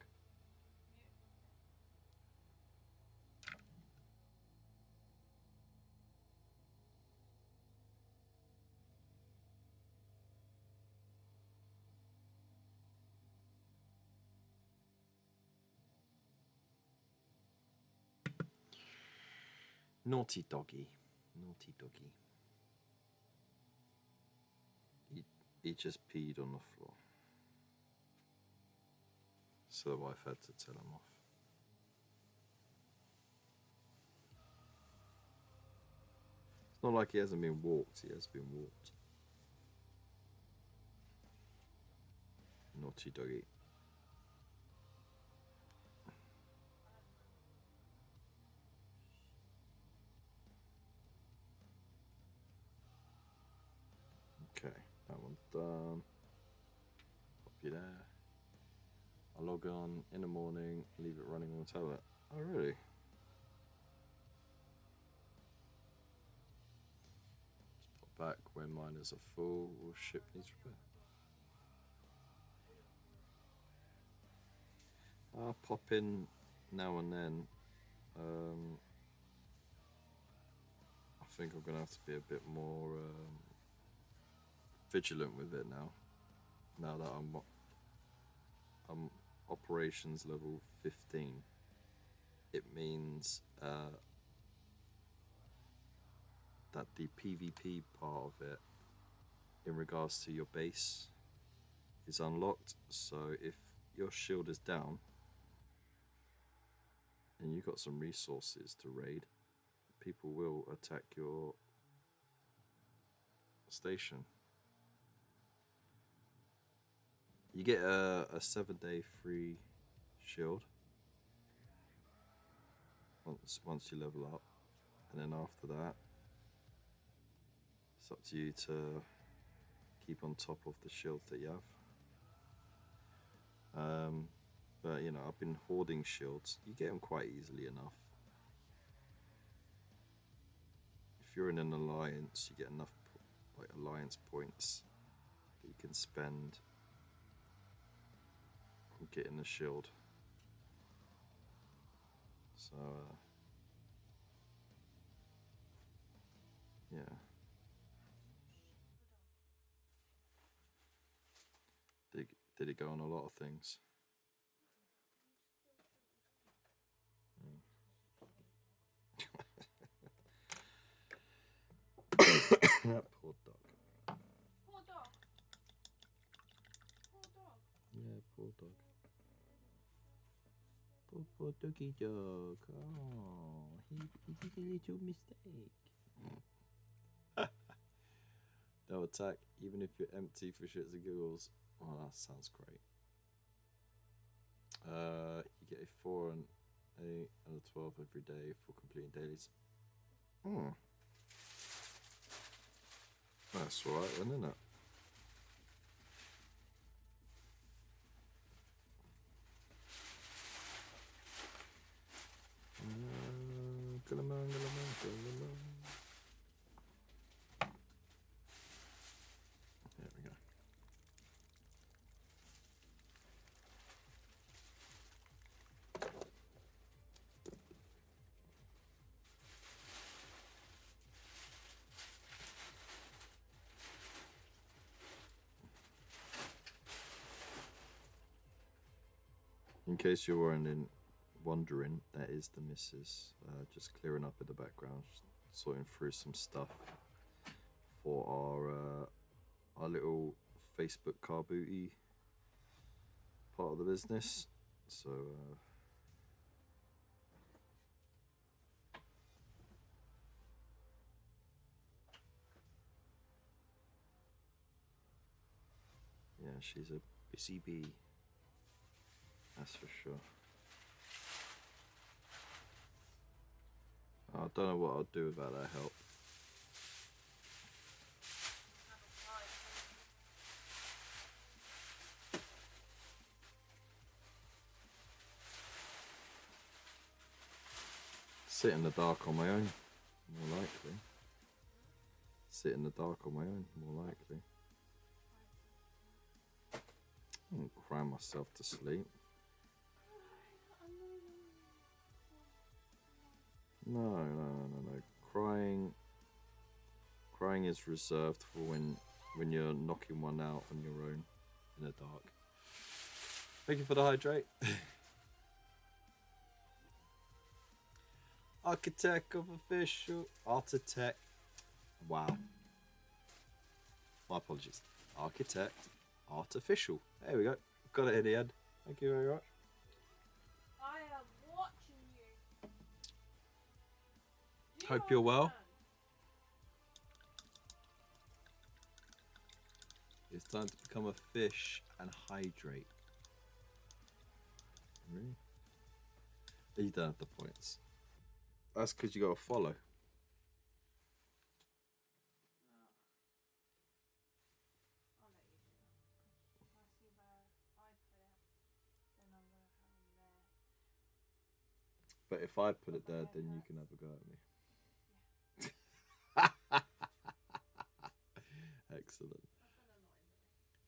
Naughty doggy. Naughty doggy. he just peed on the floor. So the wife had to tell him off. It's not like he hasn't been walked, he has been walked. Naughty doggy. Okay, that one's done. Pop you there. I log on in the morning, leave it running on the tablet. Oh, really? Just pop back when miners are full or ship needs repair. I'll pop in now and then. I think I'm going to have to be a bit more vigilant with it now. Now that I'm operations level 15, it means that the PvP part of it in regards to your base is unlocked. So if your shield is down and you've got some resources to raid, people will attack your station. You get a 7-day free shield once you level up, and then after that it's up to you to keep on top of the shields that you have. But you know, I've been hoarding shields. You get them quite easily enough. If you're in an alliance, you get enough like alliance points that you can spend on getting a shield. So yeah. Did it go on a lot of things? That poor dog. Poor dog. Poor dog. Yeah, poor dog. Poor doggy dog. Oh, he did a little mistake. They'll attack even if you're empty for shits and giggles. Oh, that sounds great. You get a 4 and 8 and a 12 every day for completing dailies. That's alright then, isn't it? There we go. In case you're wondering, that is the missus, just clearing up in the background, sorting through some stuff for our little Facebook car booty part of the business. So yeah, she's a busy bee, that's for sure. I don't know what I'll do without that help. Sit in the dark on my own, more likely. Sit in the dark on my own, more likely. I won't cry myself to sleep. No. Crying is reserved for when you're knocking one out on your own in the dark. Thank you for the hydrate. Architect of official. Architect. Wow. My apologies. architect, artificial. There we go. Got it in the end. Thank you very much. I am watching you. Do you Hope you're well. understand? It's time to become a fish and hydrate. Really? You don't have the points. That's because you got to follow. I'll let you do that. If I see where I put it, then I'm going to have him there. But if I put it there, then you can have a go at me. Excellent.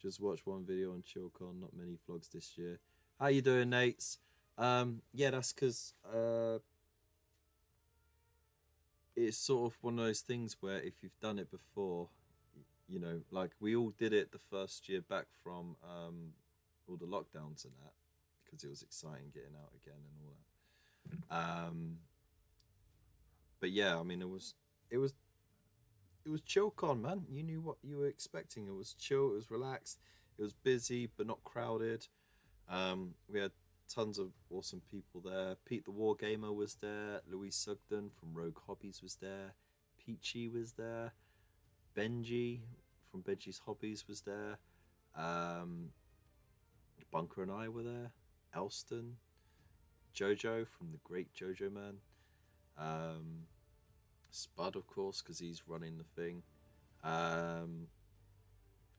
Just watch one video on ChillCon, not many vlogs this year. How you doing, Nates? Yeah, that's because it's sort of one of those things where if you've done it before, you know, like we all did it the first year back from all the lockdowns and that, because it was exciting getting out again and all that. But yeah, I mean, it was ChillCon, man. You knew what you were expecting. It was chill. It was relaxed. It was busy but not crowded. We had tons of awesome people there. Pete the Wargamer was there. Louise Sugden from Rogue Hobbies was there. Peachy was there. Benji from Benji's Hobbies was there. Bunker and I were there. Elston. Jojo from the Great Jojo Man. Spud, of course, because he's running the thing.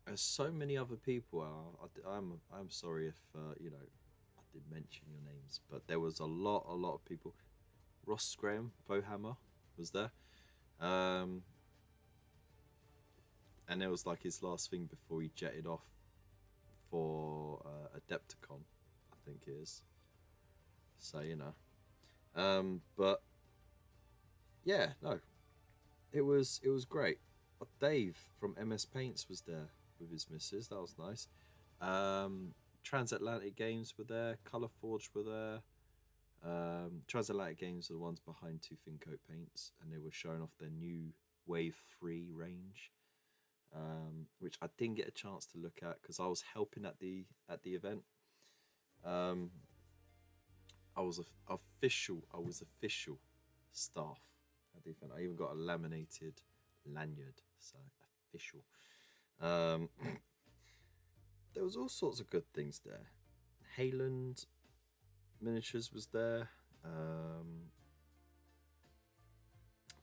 There's so many other people. I'm sorry if you know, I did mention your names, but there was a lot of people. Ross Graham, Warhammer, was there, and it was like his last thing before he jetted off for Adepticon, I think it is. So you know, but yeah, no, it was great. Dave from MS Paints was there with his missus. That was nice. Transatlantic Games were there. Colour Forge were there. Transatlantic Games are the ones behind Two Thin Coat Paints, and they were showing off their new Wave 3 range, which I didn't get a chance to look at because I was helping at the event. I was official staff at the event. I even got a laminated lanyard, so official. There was all sorts of good things there. Hayland Miniatures was there.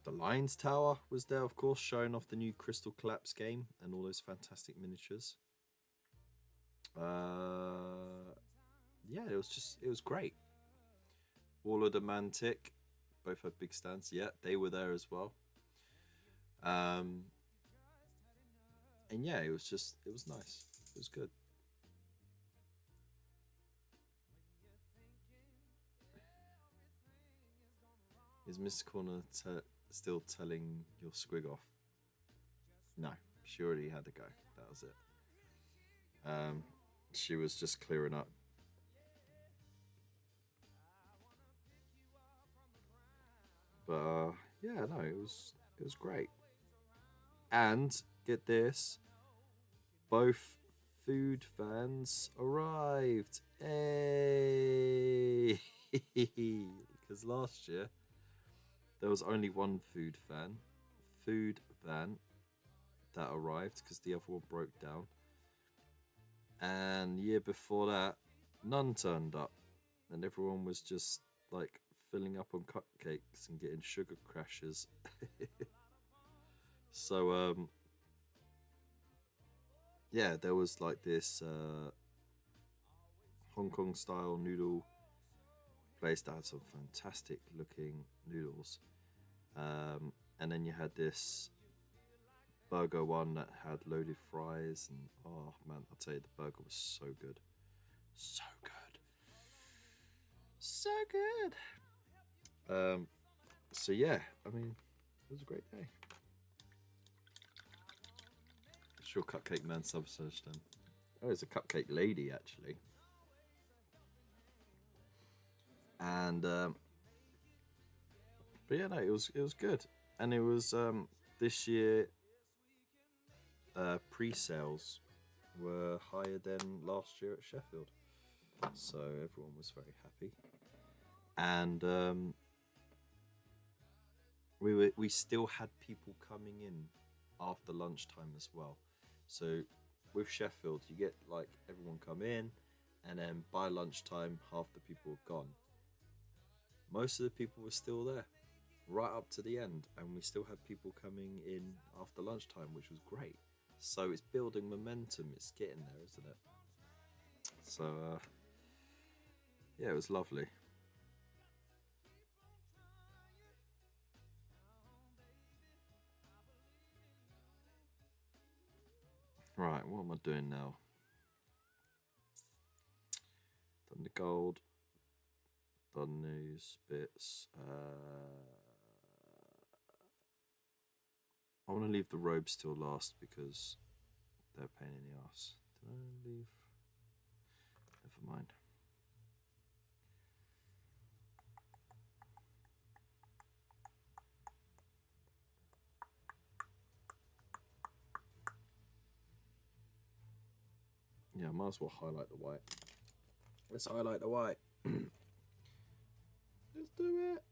The Lions Tower was there, of course, showing off the new Crystal Collapse game and all those fantastic miniatures. Yeah, it was great. All of the Mantic, both had big stands. Yeah, they were there as well. And yeah, it was nice. It was good. Is Miss Corner still telling your squig off? No, she already had to go. That was it. She was just clearing up. But yeah, no, it was great. And get this, both food fans arrived. Hey! Because last year there was only one food van that arrived because the other one broke down. And the year before that, none turned up, and everyone was just like filling up on cupcakes and getting sugar crashes. So yeah, there was like this Hong Kong style noodle place that had some fantastic looking noodles, and then you had this burger one that had loaded fries, and oh man, I'll tell you, the burger was so good, so good. So yeah, I mean, it was a great day. Sure, Cupcake Man subsearched them. Oh, it's a cupcake lady actually. And but yeah, no, it was good, and it was this year pre-sales were higher than last year at Sheffield. So everyone was very happy. And we still had people coming in after lunchtime as well. So with Sheffield, you get like everyone come in, and then by lunchtime, half the people were gone. Most of the people were still there right up to the end, and we still had people coming in after lunchtime, which was great. So it's building momentum. It's getting there, isn't it? So yeah, it was lovely. Right, what am I doing now? Done the gold, done these bits. I want to leave the robes till last because they're a pain in the ass. Did I leave? Never mind. Yeah, I might as well highlight the white. Let's highlight the white. Let's do it.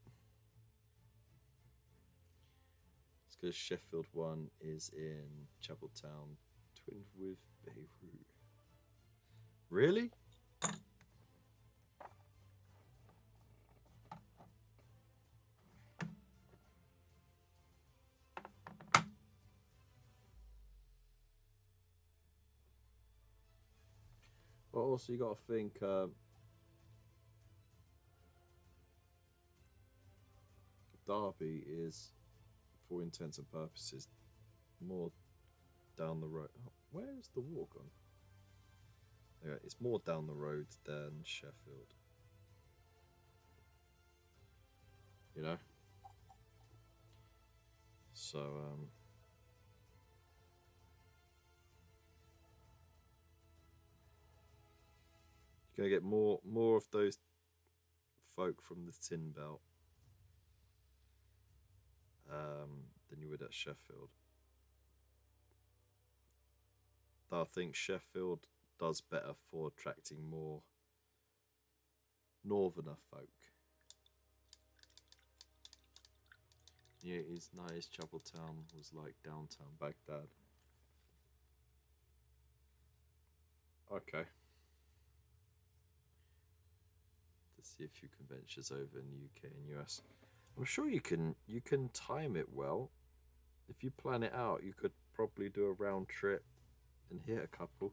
It's because Sheffield 1 is in Chapeltown, twinned with Beirut. Really? Well, also you got to think Derby is, for intents and purposes, more down the road. Oh, where is the war gone? Okay, it's more down the road than Sheffield. You know? So, you're going to get more of those folk from the Tin Belt than you would at Sheffield. Though I think Sheffield does better for attracting more northerner folk. Yeah, it's nice. Chapeltown was like downtown Baghdad. Okay. To see a few conventions over in the UK and US. I'm sure you can time it well. If you plan it out, you could probably do a round trip and hit a couple.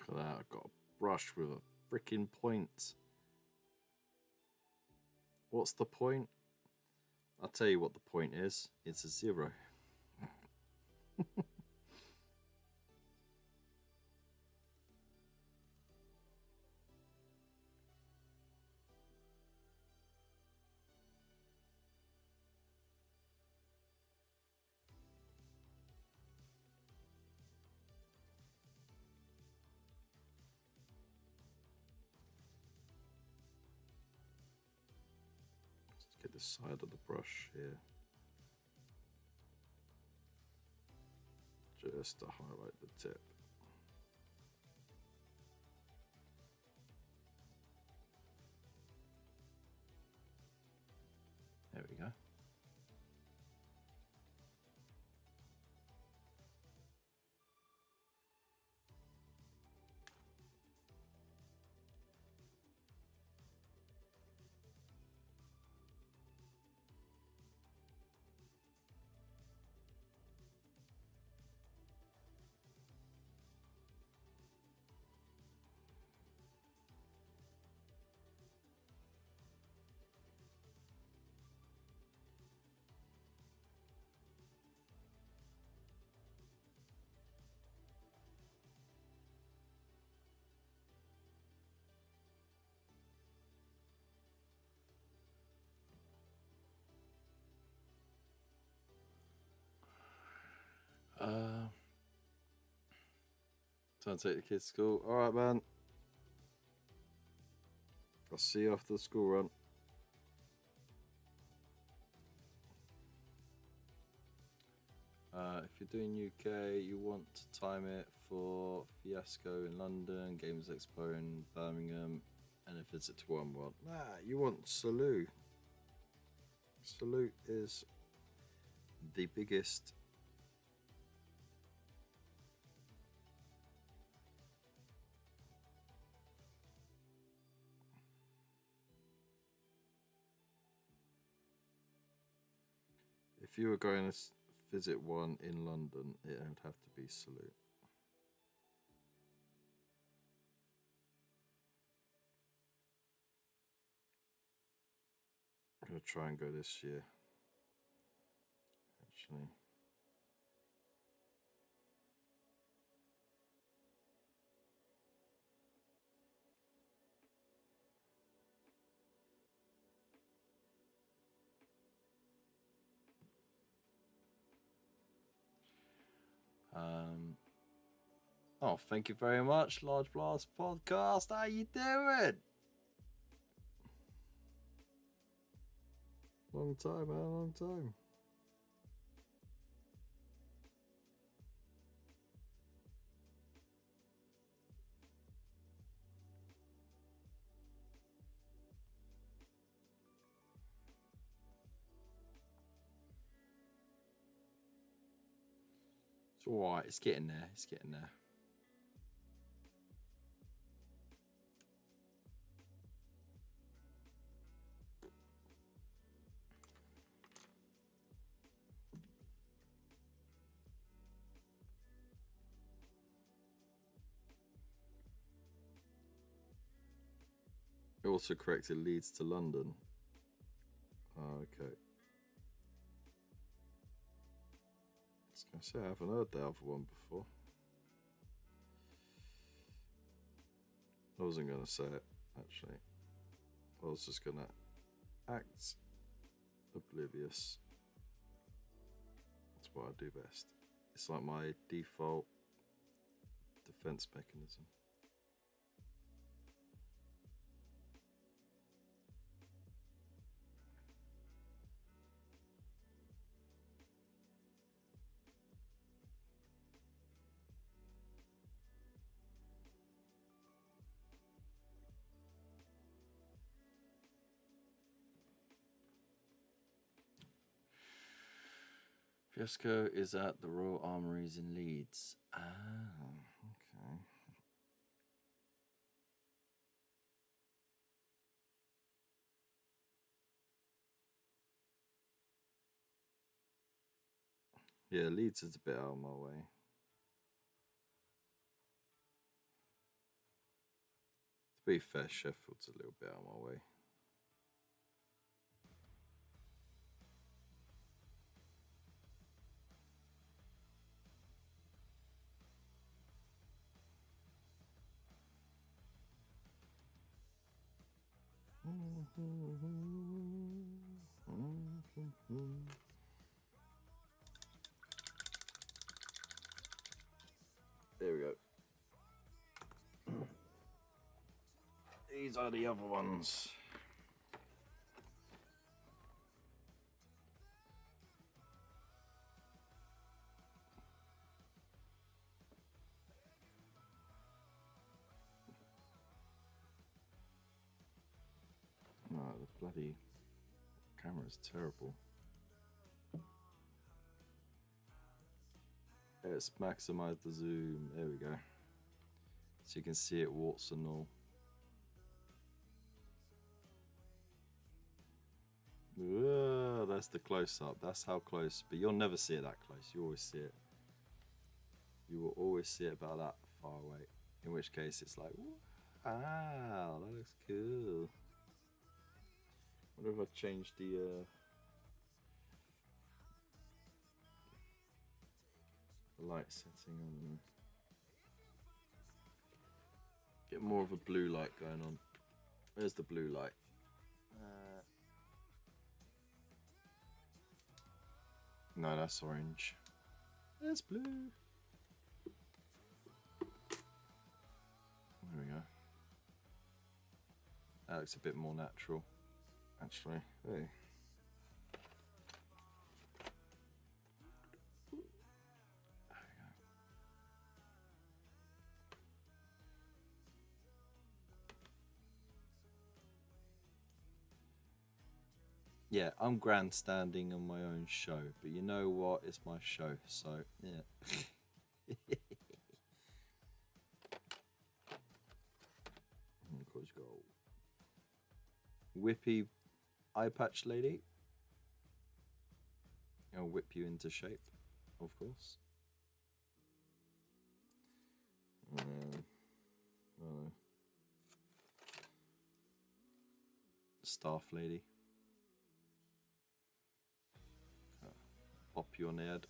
Look at that, I've got a brush with a freaking point. What's the point? I'll tell you what the point is. It's a 0. Let's get the side of the brush here. Just to highlight the tip. There we go. Time to take the kids to school. Alright, man. I'll see you after the school run. If you're doing UK, you want to time it for Fiasco in London, Games Expo in Birmingham, and a visit to One World. Nah, you want Salou. Salou is the biggest. If you were going to visit one in London, it would have to be Salou. I'm going to try and go this year. Actually. Oh, thank you very much, Large Blast Podcast. How you doing? Long time, man, long time. It's alright, it's getting there, it's getting there. Also corrected Leeds to London. Oh, okay. I was going to say, I haven't heard the other one before. I wasn't going to say it, actually. I was just going to act oblivious. That's what I do best. It's like my default defense mechanism. Fiasco is at the Royal Armouries in Leeds. Ah, okay. Yeah, Leeds is a bit out of my way. To be fair, Sheffield's a little bit out of my way. There we go. These are the other ones. No, the bloody camera's terrible. Let's maximize the zoom. There we go. So you can see it warts and all. That's the close-up. That's how close. But you'll never see it that close. You always see it. You will always see it about that far away. In which case it's like, wow, that looks cool. I wonder if I've changed the light setting on. Get more of a blue light going on. Where's the blue light? No, that's orange. There's blue. That looks a bit more natural, actually. Hey. Yeah, I'm grandstanding on my own show, but you know what? It's my show, so yeah. Of course, go whippy eye patch lady. I'll whip you into shape, of course. Staff lady. Pop you on the head.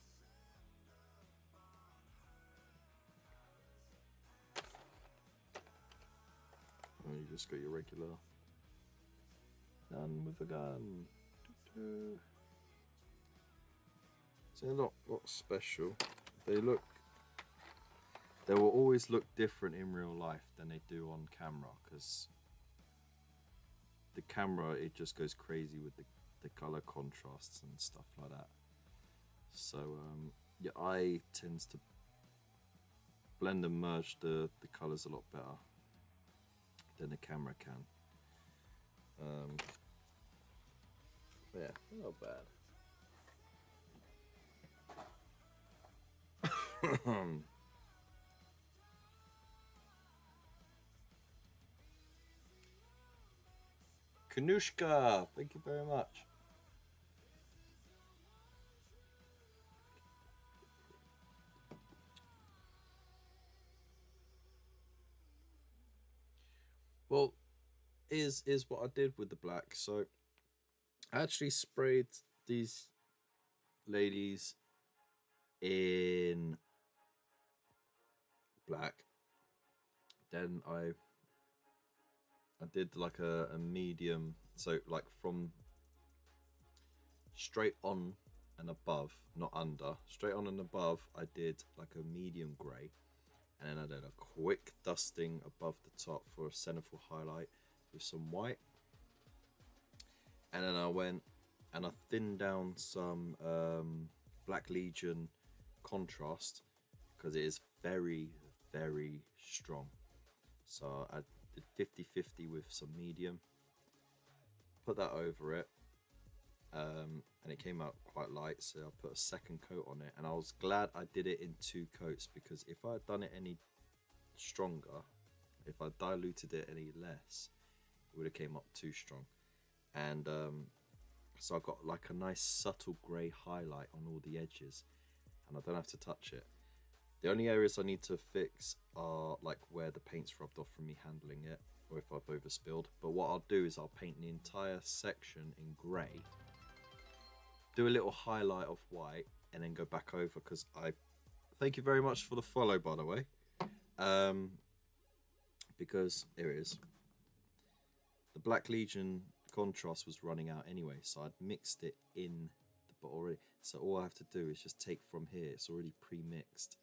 And you just got your regular gun with a gun. So they're not special. They will always look different in real life than they do on camera, because the camera, it just goes crazy with the color contrasts and stuff like that. So your eye tends to blend and merge the colors a lot better than the camera can. Yeah, not bad. Kanushka, thank you very much. Well, is what I did with the black. So I actually sprayed these ladies in black. Then I did like a medium, so like from straight on and above, not under, straight on and above, I did like a medium grey, and then I did a quick dusting above the top for a centerful highlight with some white, and then I went and I thinned down some Black Legion contrast, because it is very, very strong. So I did 50-50 with some medium, put that over it, and it came out quite light, so I put a second coat on it, and I was glad I did it in 2 coats, because if I had done it any stronger, if I diluted it any less, it would have came up too strong. And so I got like a nice subtle grey highlight on all the edges, and I don't have to touch it. The only areas I need to fix are like where the paint's rubbed off from me handling it, or if I've overspilled. But what I'll do is I'll paint the entire section in grey, do a little highlight of white, and then go back over, because I thank you very much for the follow, by the way, because here it is. The Black Legion contrast was running out anyway, so I'd mixed it in the bottle already. So all I have to do is just take from here, it's already pre-mixed,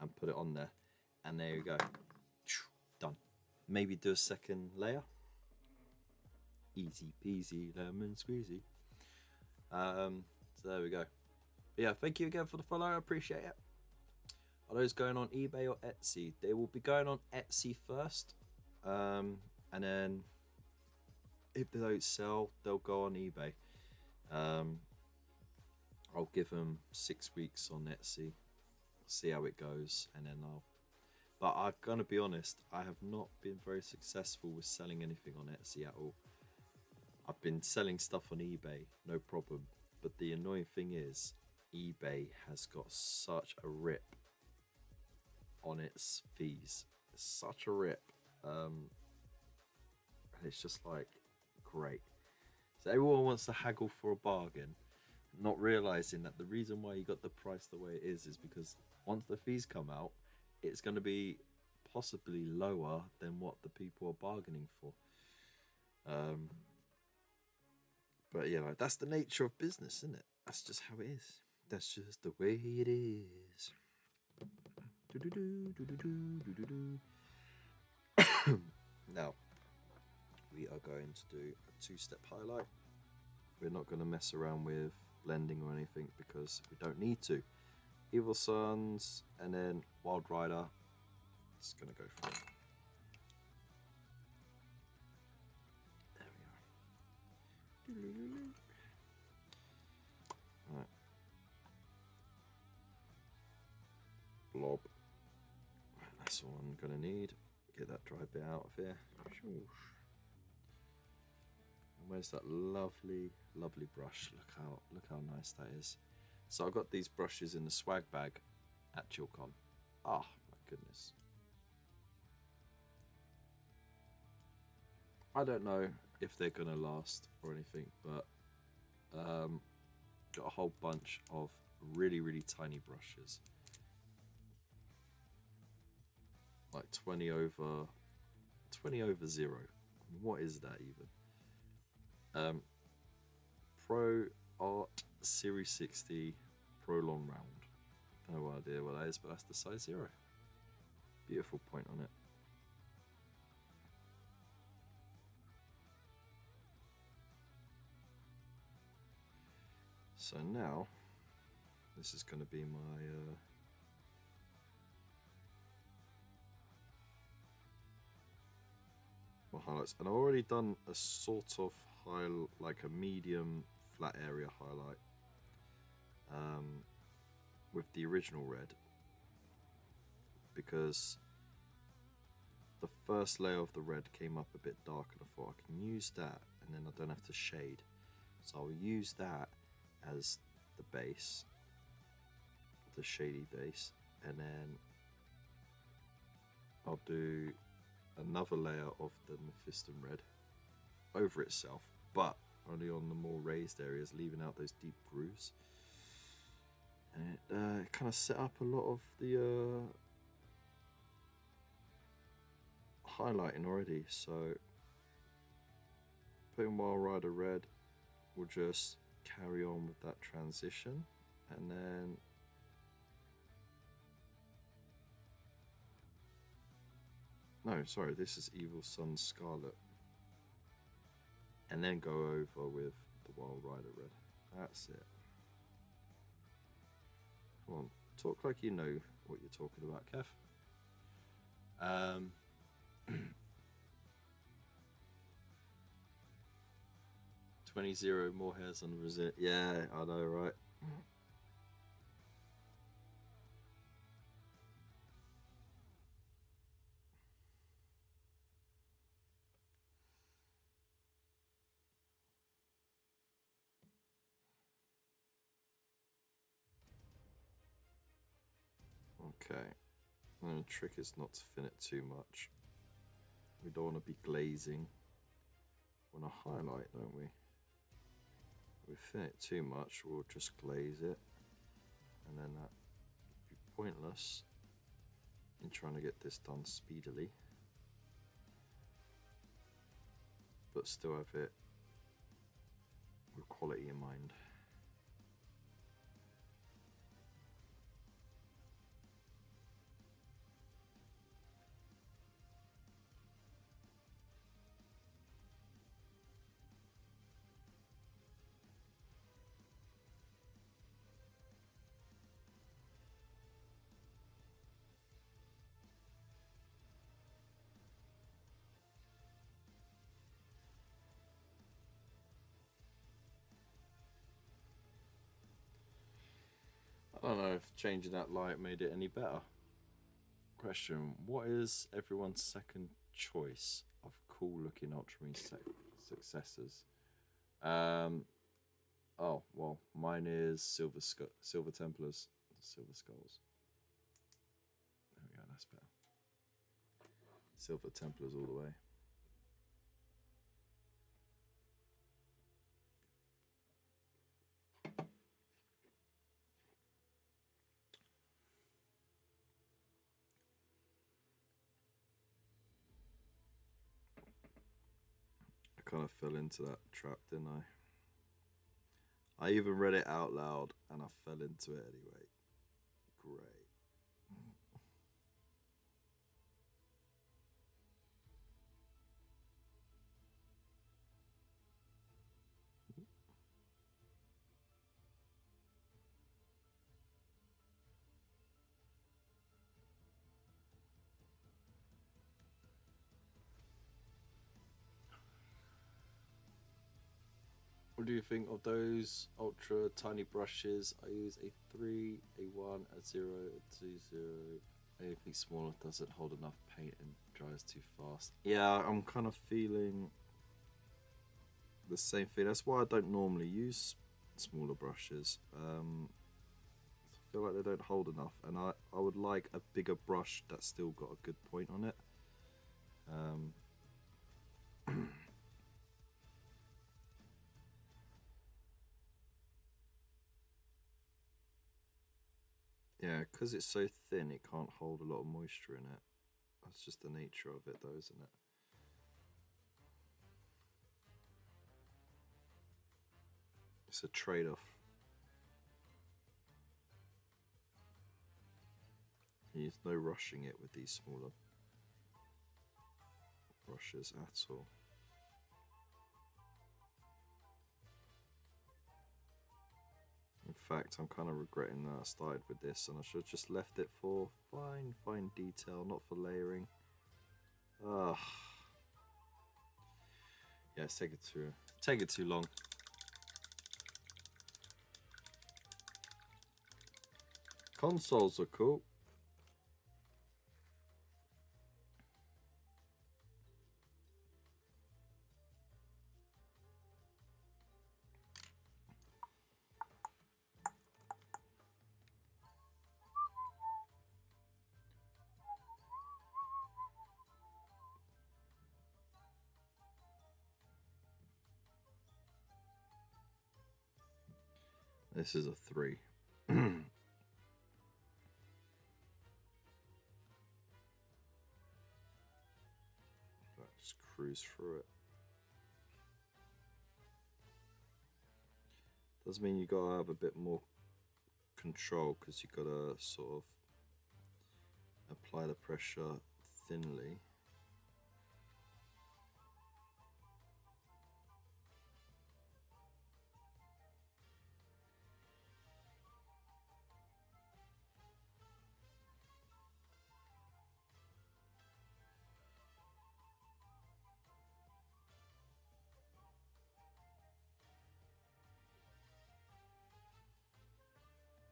and put it on there, and there you go, done. Maybe do a second layer, easy peasy lemon squeezy. So there we go. But yeah, thank you again for the follow, I appreciate it. Are those going on eBay or Etsy? They will be going on Etsy first, and then if they don't sell, they'll go on eBay. I'll give them 6 weeks on Etsy, see how it goes, and then but I'm gonna be honest, I have not been very successful with selling anything on Etsy at all. I've been selling stuff on eBay, no problem, but the annoying thing is eBay has got such a rip on its fees, such a rip, and it's just like, great. So everyone wants to haggle for a bargain, not realizing that the reason why you got the price the way it is because once the fees come out, it's going to be possibly lower than what the people are bargaining for. But you know, that's the nature of business, isn't it? That's just how it is. That's just the way it is. Now, we are going to do a 2-step highlight. We're not going to mess around with blending or anything because we don't need to. Evil Sons and then Wild Rider. Just going to go for it. There we are. Right. Blob. Right, that's all I'm going to need. Get that dry bit out of here. And where's that lovely, lovely brush? Look how nice that is. So I got these brushes in the swag bag at ChillCon. Ah, my goodness. I don't know if they're gonna last or anything, but got a whole bunch of really, really tiny brushes. Like 20 over 0. What is that even? Pro Art Series 60 Pro Long Round. No idea what that is, but that's the size 0. Beautiful point on it. So now, this is going to be my highlights, and I've already done a sort of like a medium flat area highlight with the original red, because the first layer of the red came up a bit dark and I thought I can use that and then I don't have to shade, so I'll use that as the base, the shady base, and then I'll do another layer of the Mephiston red over itself, but only on the more raised areas, leaving out those deep grooves. And it kind of set up a lot of the highlighting already. So putting Wild Rider red will just carry on with that transition, and then no, sorry, this is Evil Sun Scarlet, and then go over with the Wild Rider red. That's it. Come on, talk like you know what you're talking about, Kev. 20 more hairs on the result. Yeah, I know, right? Okay, and the trick is not to thin it too much. We don't want to be glazing when I highlight, don't we? If we thin it too much, we'll just glaze it, and then that would be pointless in trying to get this done speedily, but still have it with quality in mind. I don't know if changing that light made it any better. Question: what is everyone's second choice of cool looking Ultramarine successors? Oh, well, mine is Silver Templars, Silver Skulls. There we go, that's better. Silver Templars all the way. I kind of fell into that trap, didn't I? I even read it out loud and I fell into it anyway. Great. What do you think of those ultra tiny brushes? I use a 3, a 1, a 0, a 2, 0. Anything smaller doesn't hold enough paint and dries too fast. Yeah, I'm kind of feeling the same thing. That's why I don't normally use smaller brushes. I feel like they don't hold enough, and I would like a bigger brush that's still got a good point on it. Yeah, because it's so thin, it can't hold a lot of moisture in it. That's just the nature of it, though, isn't it? It's a trade-off. There's no rushing it with these smaller brushes at all. In fact, I'm kind of regretting that I started with this, and I should have just left it for fine detail, not for layering. Yeah, it's taking too long. Consoles are cool. This is a 3. Just cruise through it. Does mean you gotta have a bit more control, because you gotta sort of apply the pressure thinly.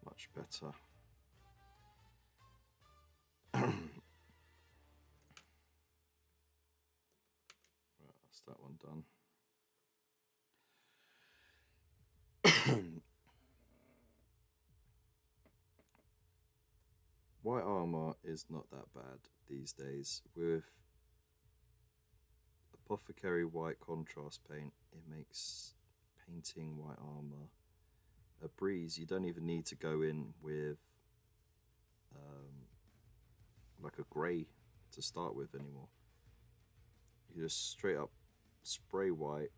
Much better. Right, that's that one done. White armor is not that bad these days. With Apothecary white contrast paint, it makes painting white armor a breeze. You don't even need to go in with like a grey to start with anymore. You just straight up spray white,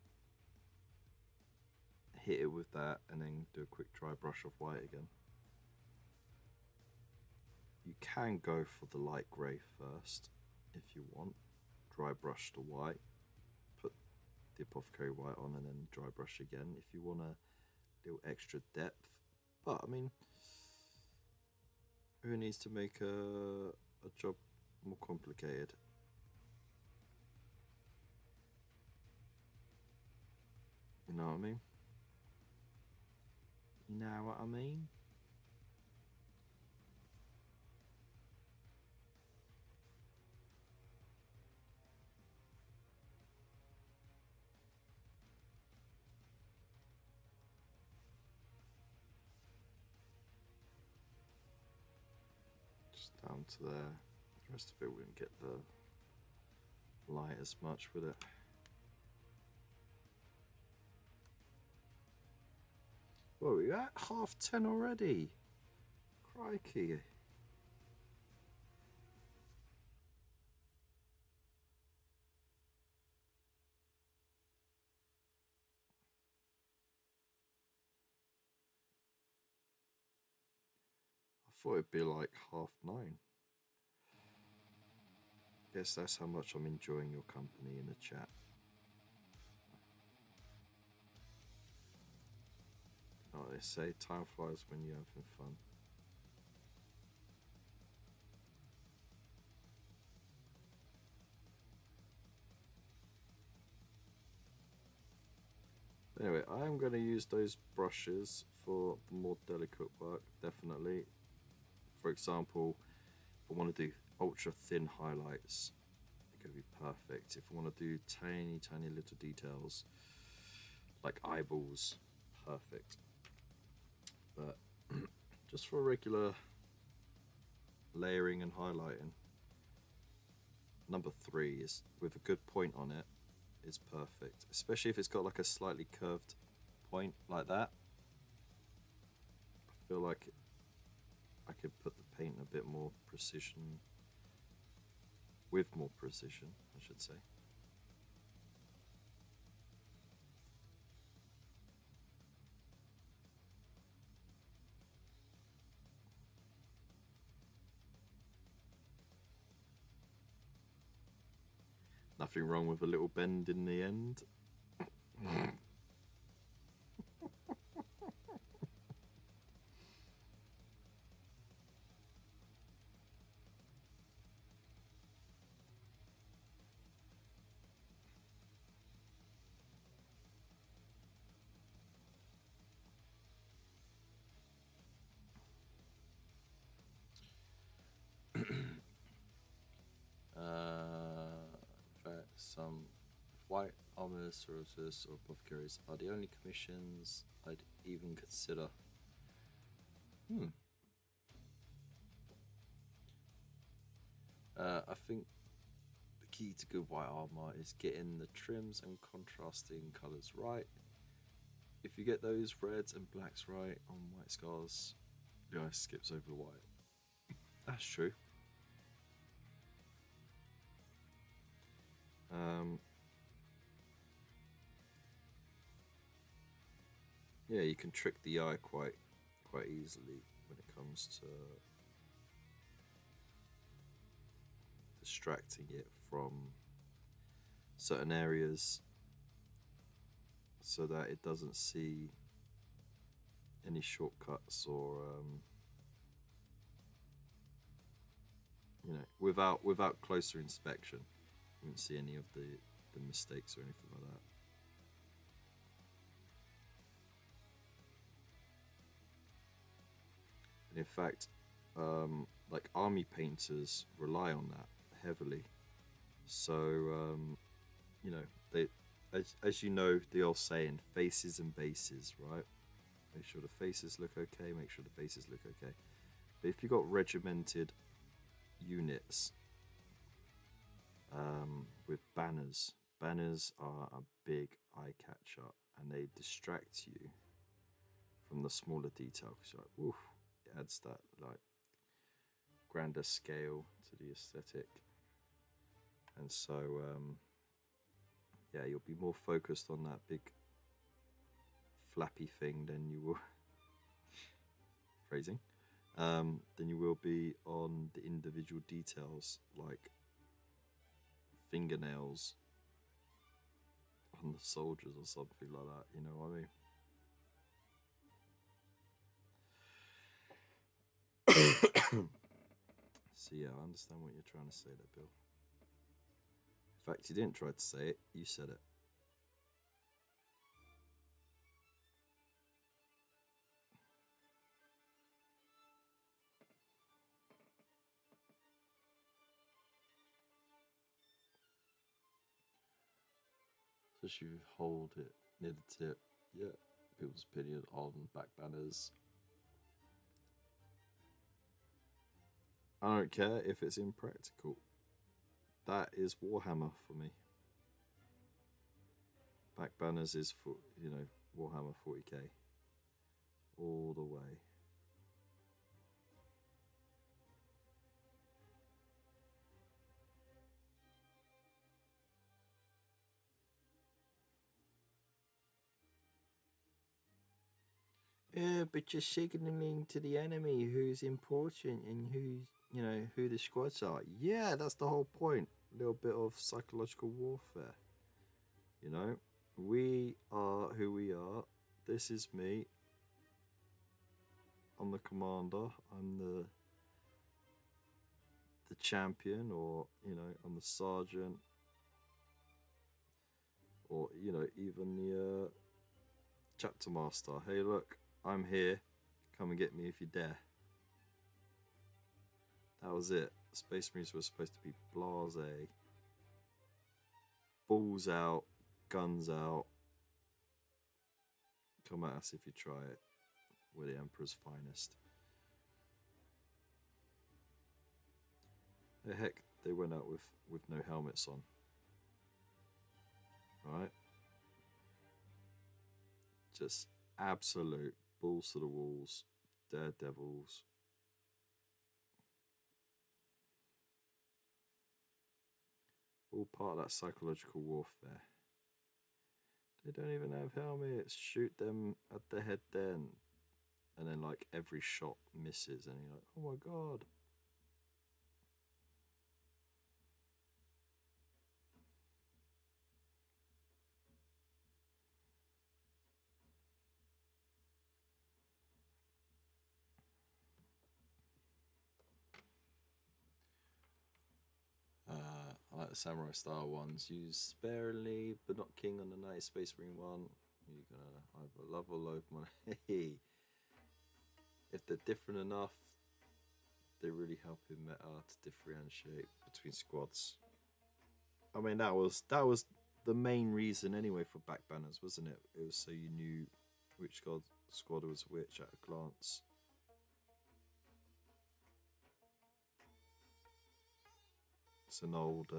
hit it with that, and then do a quick dry brush of white again. You can go for the light grey first if you want. Dry brush the white, put the Apothecary white on, and then dry brush again if you want a little extra depth. But I mean, who needs to make a job more complicated? You know what I mean? You know what I mean? Just down to there. The rest of it wouldn't get the light as much with it. Whoa, we're at 10:30 already. Crikey. I thought it'd be like 9:30. Guess that's how much I'm enjoying your company in the chat. Oh, they say time flies when you're having fun. Anyway, I I'm going to use those brushes for the more delicate work, definitely. For example, if I want to do ultra thin highlights, it could be perfect. If I want to do tiny, tiny little details like eyeballs, perfect. But just for regular layering and highlighting, number 3 is with a good point on it is perfect, especially if it's got like a slightly curved point like that. I feel like I could put the paint a bit more precision, with more precision, I should say. Nothing wrong with a little bend in the end. Some white armor sorcerers or apothecaries are the only commissions I'd even consider. I think the key to good white armor is getting the trims and contrasting colors right. If you get those reds and blacks right on white scars, the eye skips over the white. That's true. Yeah, you can trick the eye quite easily when it comes to distracting it from certain areas so that it doesn't see any shortcuts or you know, without closer inspection, you won't see any of the mistakes or anything like that. And in fact, like army painters rely on that heavily. So you know, they, as you know, the old saying, faces and bases, right? Make sure the faces look okay, make sure the bases look okay. But if you've got regimented units with banners, banners are a big eye catcher and they distract you from the smaller detail because you're like, oof, it adds that like grander scale to the aesthetic. And so yeah, you'll be more focused on that big flappy thing than you will phrasing than you will be on the individual details like fingernails on the soldiers or something like that, you know what I mean? So yeah, I understand what you're trying to say there, Bill. In fact, you didn't try to say it, you said it. So you hold it near the tip. Yeah, people's opinion on back banners. I don't care if it's impractical. That is Warhammer for me. Back banners is for, you know, Warhammer 40k. All the way. Yeah, but you're signaling to the enemy who's important and who's, you know, who the squads are. Yeah, that's the whole point. A little bit of psychological warfare. You know, we are who we are. This is me. I'm the commander. I'm the champion, or you know, I'm the sergeant, or you know, even Chapter Master, hey look, I'm here. Come and get me if you dare. That was it. Space Marines were supposed to be blasé. Balls out, guns out. Come at us if you try it. We're the Emperor's finest. The heck, they went out with no helmets on. Right? Just absolute balls to the walls, daredevils. All part of that psychological warfare. They don't even have helmets. Shoot them at the head then. And then like every shot misses and you're like, oh my god. I like the samurai style ones. Use sparingly, but not king on the night. Space Marine one. You're gonna either love or loathe money. If they're different enough, they really help in meta to differentiate between squads. I mean, that was the main reason anyway for back banners, wasn't it? It was so you knew which squad was which at a glance. It's an old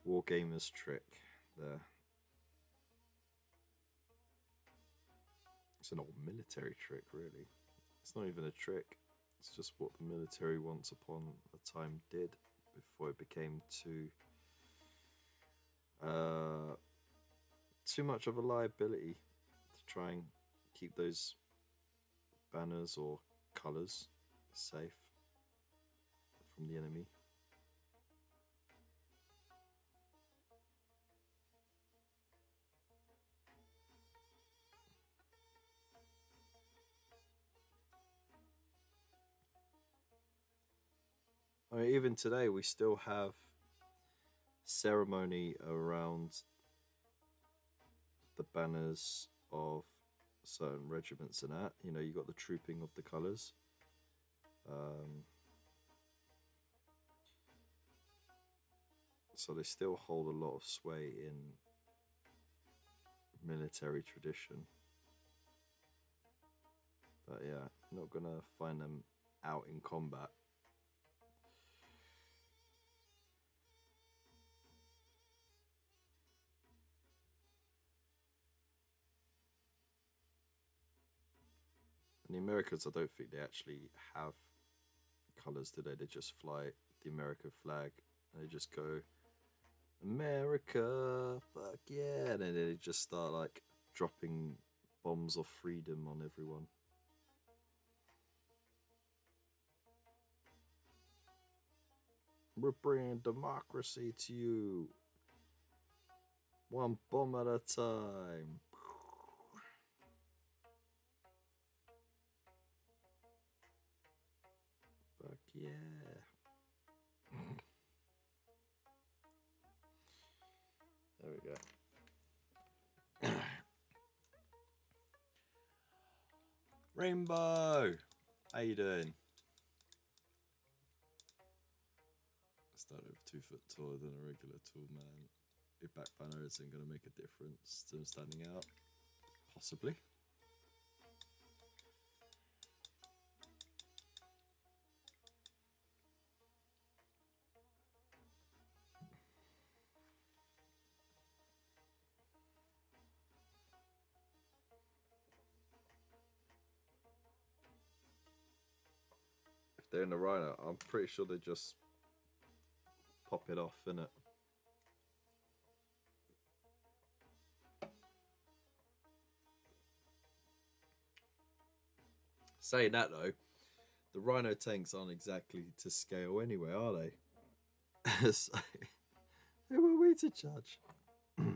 Wargamers trick there. It's an old military trick, really. It's not even a trick. It's just what the military once upon a time did before it became too much of a liability to try and keep those banners or colours safe from the enemy. I mean, even today we still have ceremony around the banners of certain regiments and that. You know, you got the trooping of the colours. So they still hold a lot of sway in military tradition. But yeah, you're not gonna find them out in combat. In the Americans, I don't think they actually have colours today. They just fly the American flag and they just go, America, fuck yeah, and then they just start like dropping bombs of freedom on everyone. We're bringing democracy to you. One bomb at a time. Fuck yeah. There we go. Rainbow! How you doing? Start over 2 foot taller than a regular tall man. Your back banner isn't going to make a difference to them standing out. Possibly. If they're in the rhino, I'm pretty sure they just pop it off, innit? Saying that though, the rhino tanks aren't exactly to scale anyway, are they? So, who are we to judge? Enough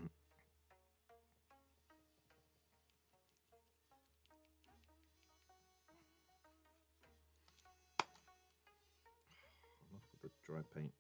with the dry paint.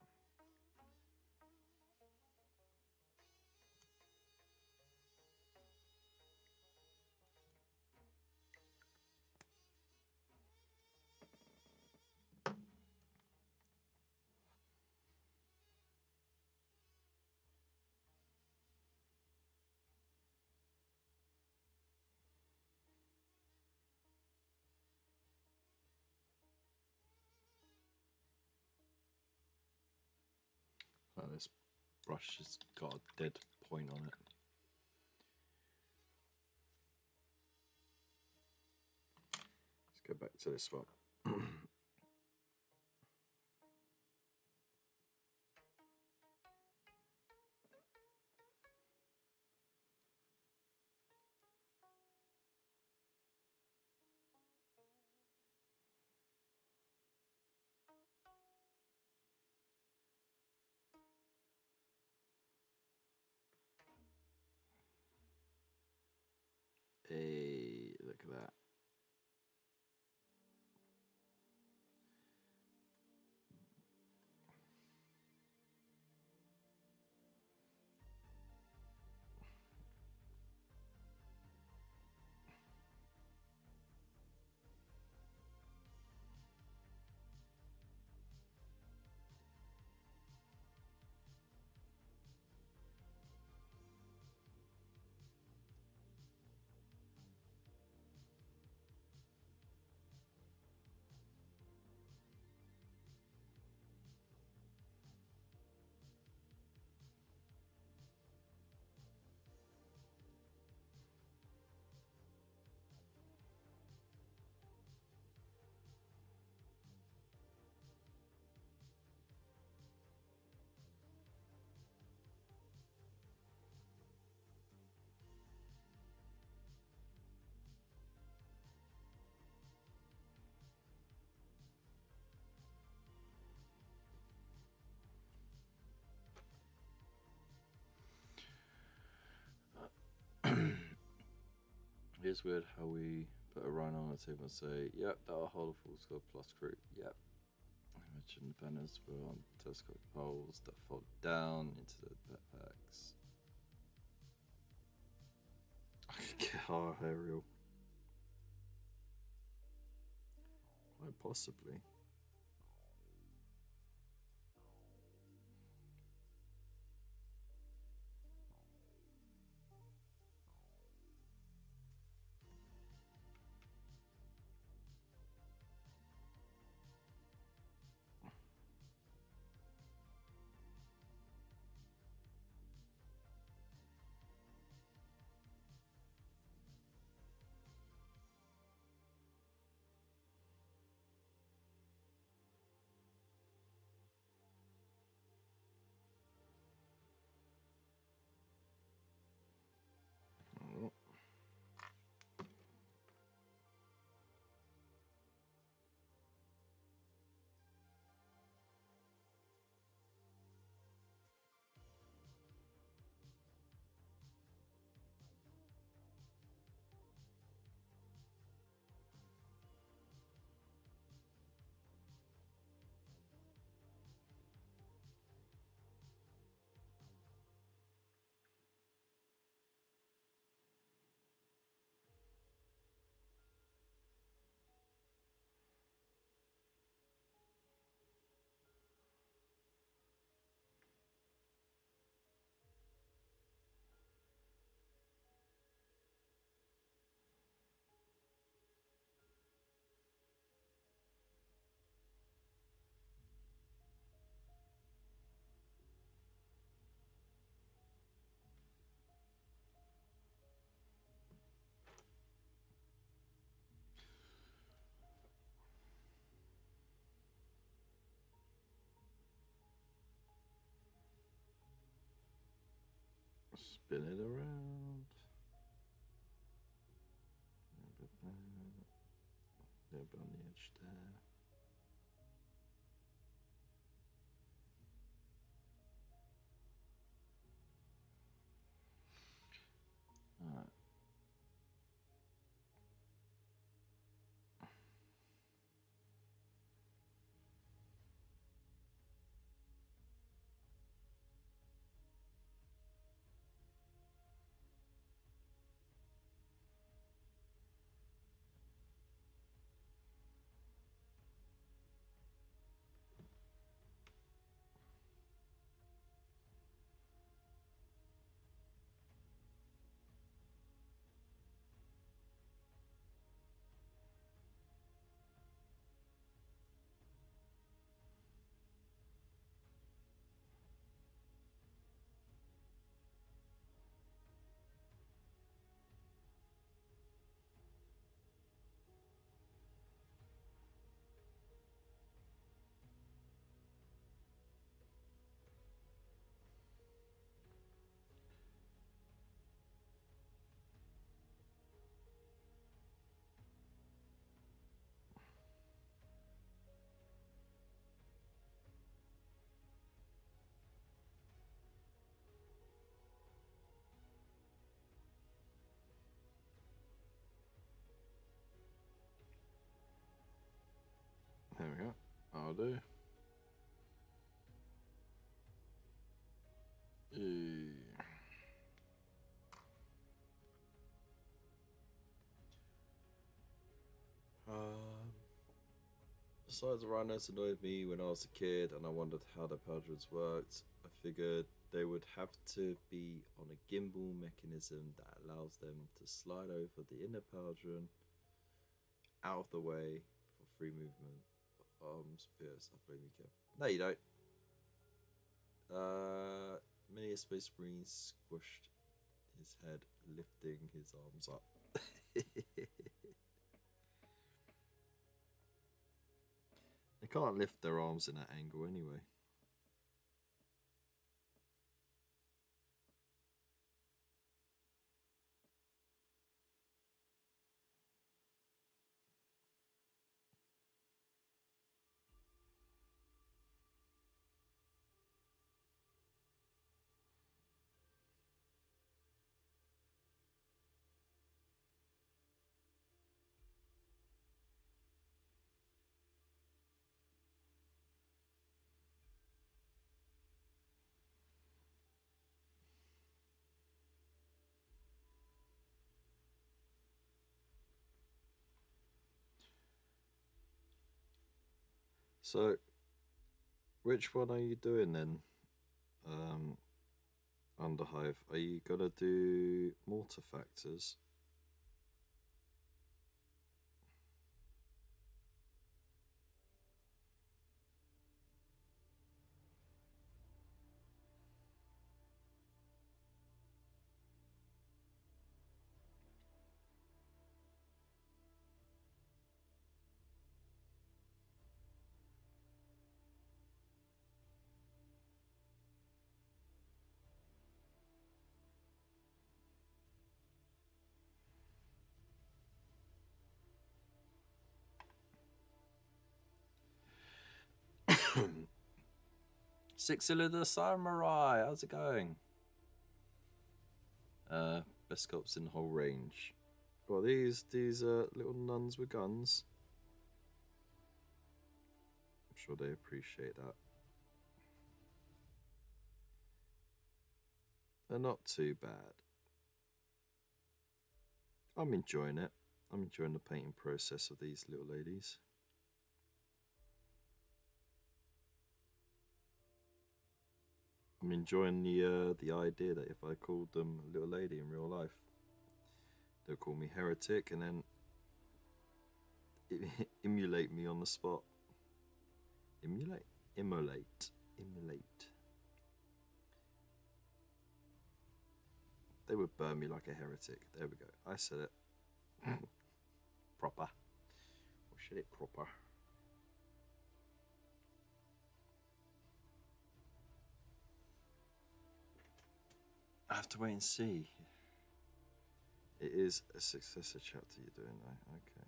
Oh, this brush has got a dead point on it. Let's go back to this one. Hey, look at that. It's weird how we put a rhino on the table and say, yep, that'll hold a full squad plus crew. Yep. Imagine the banners were on telescopic poles that fold down into the backpacks. I could get our aerial. Quite possibly. Oh. Spin it around. A bit there. A little bit on the edge there. Alright. I'll do. Besides, the rhinos annoyed me when I was a kid, and I wondered how the pauldrons worked. I figured they would have to be on a gimbal mechanism that allows them to slide over the inner pauldron out of the way for free movement of arms. Pierce, I blame you, Kev. No, you don't. Many a space marine squished his head, lifting his arms up. They can't lift their arms in that angle anyway. So, which one are you doing then? Underhive. Are you gonna do mortar factors? Six-cylinder samurai. How's it going? Best sculpts in the whole range. Well, these little nuns with guns. I'm sure they appreciate that. They're not too bad. I'm enjoying it. I'm enjoying the painting process of these little ladies. I'm enjoying the idea that if I called them a little lady in real life, they'll call me heretic and then emulate me on the spot. Emulate? Immolate. Immolate. They would burn me like a heretic. There we go. I said it. Proper. Or should it proper? I have to wait and see. It is a successor chapter you're doing though. Okay.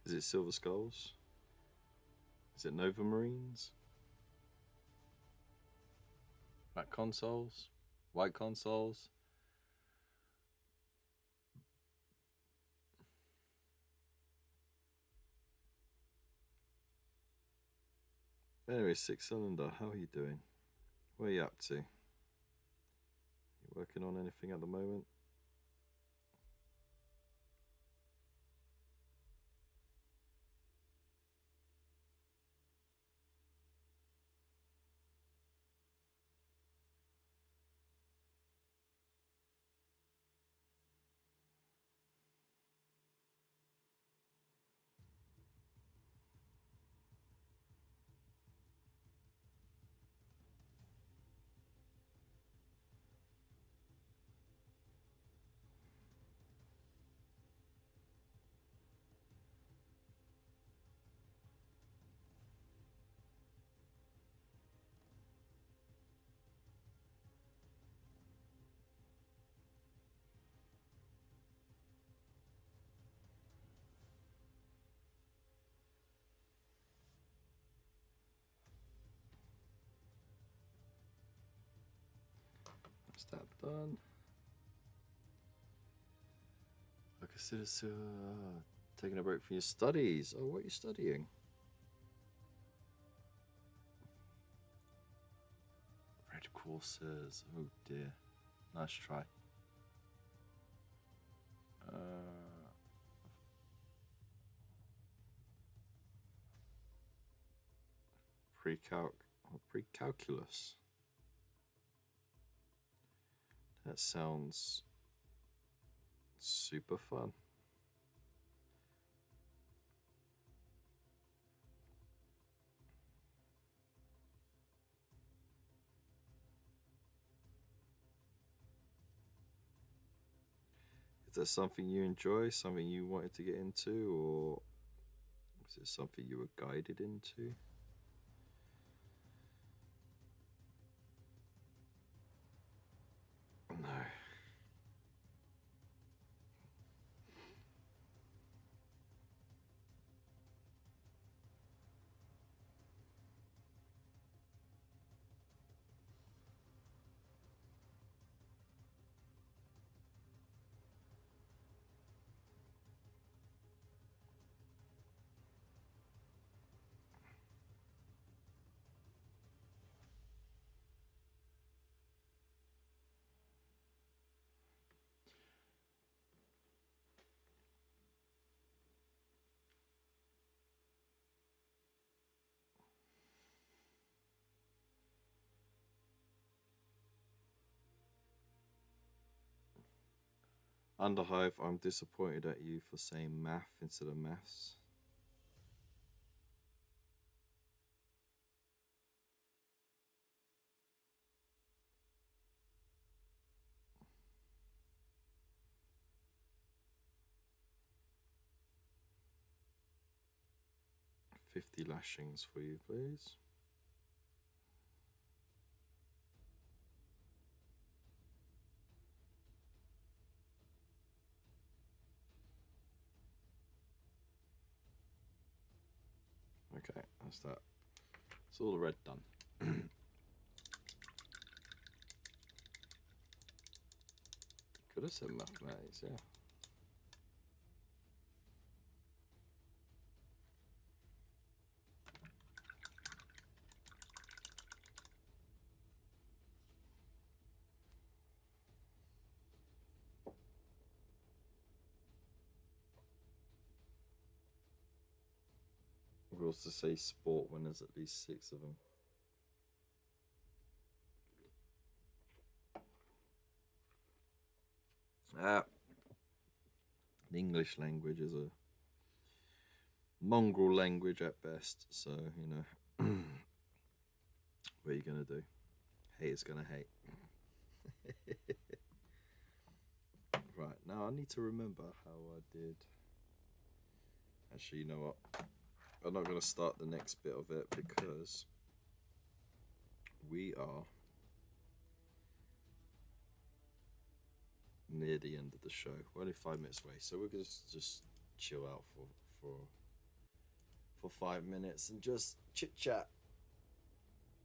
Is it Silver Skulls? Is it Nova Marines? Black consoles? White consoles? Anyway, six-cylinder, how are you doing? What are you up to? You working on anything at the moment? Is that done? I consider taking a break from your studies. Oh, what are you studying? Red courses. Oh dear. Nice try. Pre-calculus. That sounds super fun. Is that something you enjoy, something you wanted to get into, or is it something you were guided into? No. Underhive, I'm disappointed at you for saying math instead of maths. $50 lashings for you, please. Okay, that's that. It's all the red done. Could have said mathematics, yeah. Rules to say sport when there's at least 6 of them. The English language is a mongrel language at best, so you know what are you gonna do? Haters gonna hate. Right, now I need to remember how I did. Actually, you know what? I'm not gonna start the next bit of it because we are near the end of the show. We're only 5 minutes away, so we're gonna just chill out for 5 minutes and just chit chat.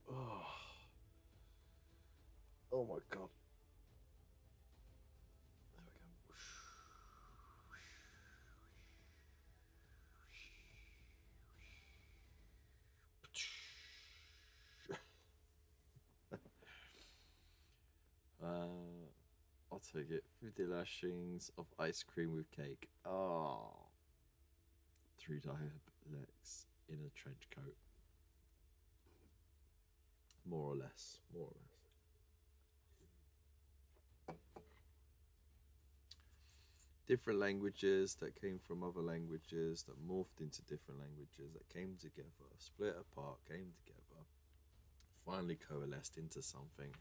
Oh my god. There we go. I'll take it. 50 lashings of ice cream with cake. Oh. 3 dialects in a trench coat. More or less. More or less. Different languages that came from other languages that morphed into different languages that came together, split apart, came together, finally coalesced into something.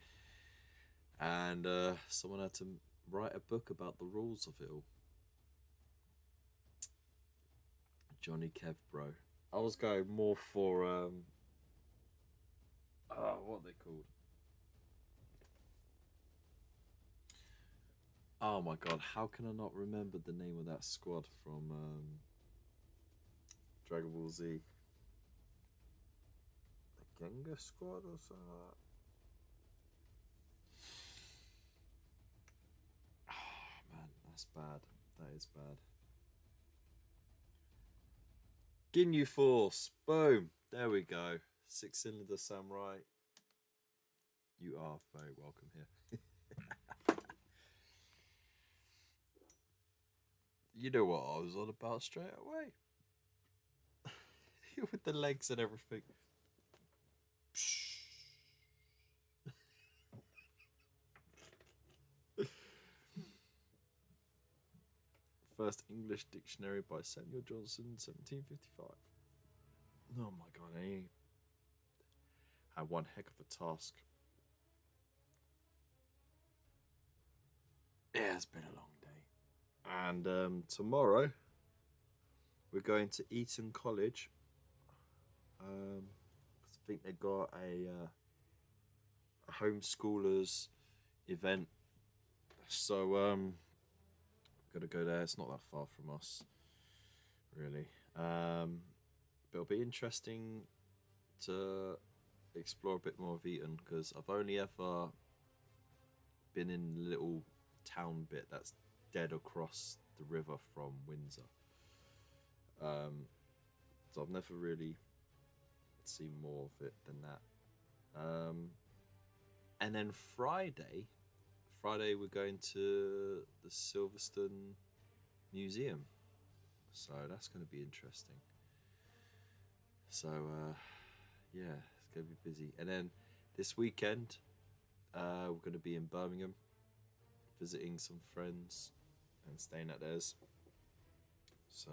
And someone had to write a book about the rules of it all. Johnny Kev, bro. I was going more for what are they called? Oh my god, how can I not remember the name of that squad from Dragon Ball Z? The Gengar squad or something like that? bad. That is bad. Ginyu Force. Boom. There we go. 6-cylinder samurai. You are very welcome here. You know what I was on about straight away. With the legs and everything. First English dictionary by Samuel Johnson, 1755. Oh my god, I had one heck of a task. Yeah, it's been a long day. And tomorrow we're going to Eton College. I think they got a homeschoolers event. So gotta go there. It's not that far from us, really. But it'll be interesting to explore a bit more of Eton because I've only ever been in the little town bit that's dead across the river from Windsor. So I've never really seen more of it than that. And then Friday we're going to the Silverstone Museum, so that's going to be interesting. So yeah, it's going to be busy. And then this weekend we're going to be in Birmingham visiting some friends and staying at theirs, so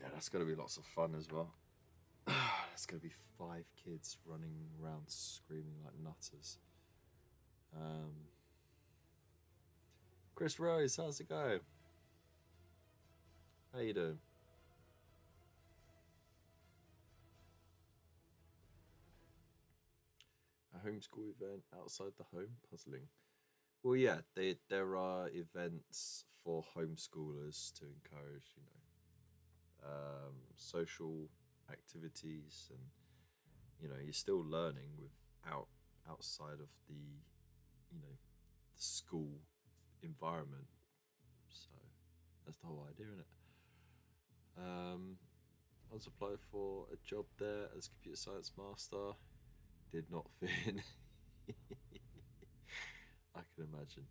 yeah, that's going to be lots of fun as well. There's going to be 5 kids running around screaming like nutters. Chris Rose, how's it going? How you doing? A homeschool event outside the home, puzzling. Well, yeah, there are events for homeschoolers to encourage, social activities, and you're still learning outside of the the school environment. So that's the whole idea, isn't it? I was applying for a job there as computer science master. Did not fit in. I can imagine.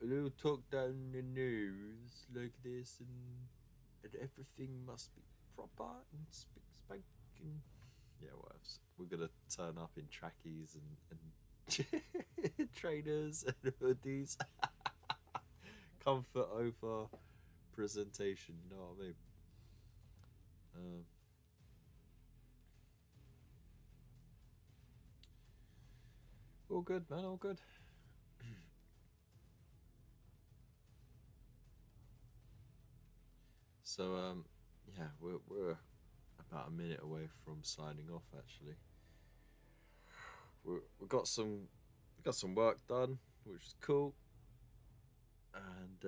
They'll talk down the news like this, and everything must be proper and spick spanking. Yeah, well, we're gonna turn up in trackies and trainers and hoodies. Comfort over presentation, you know what I mean? All good, man, all good. So yeah, we're about a minute away from signing off. Actually, we got some work done, which is cool, and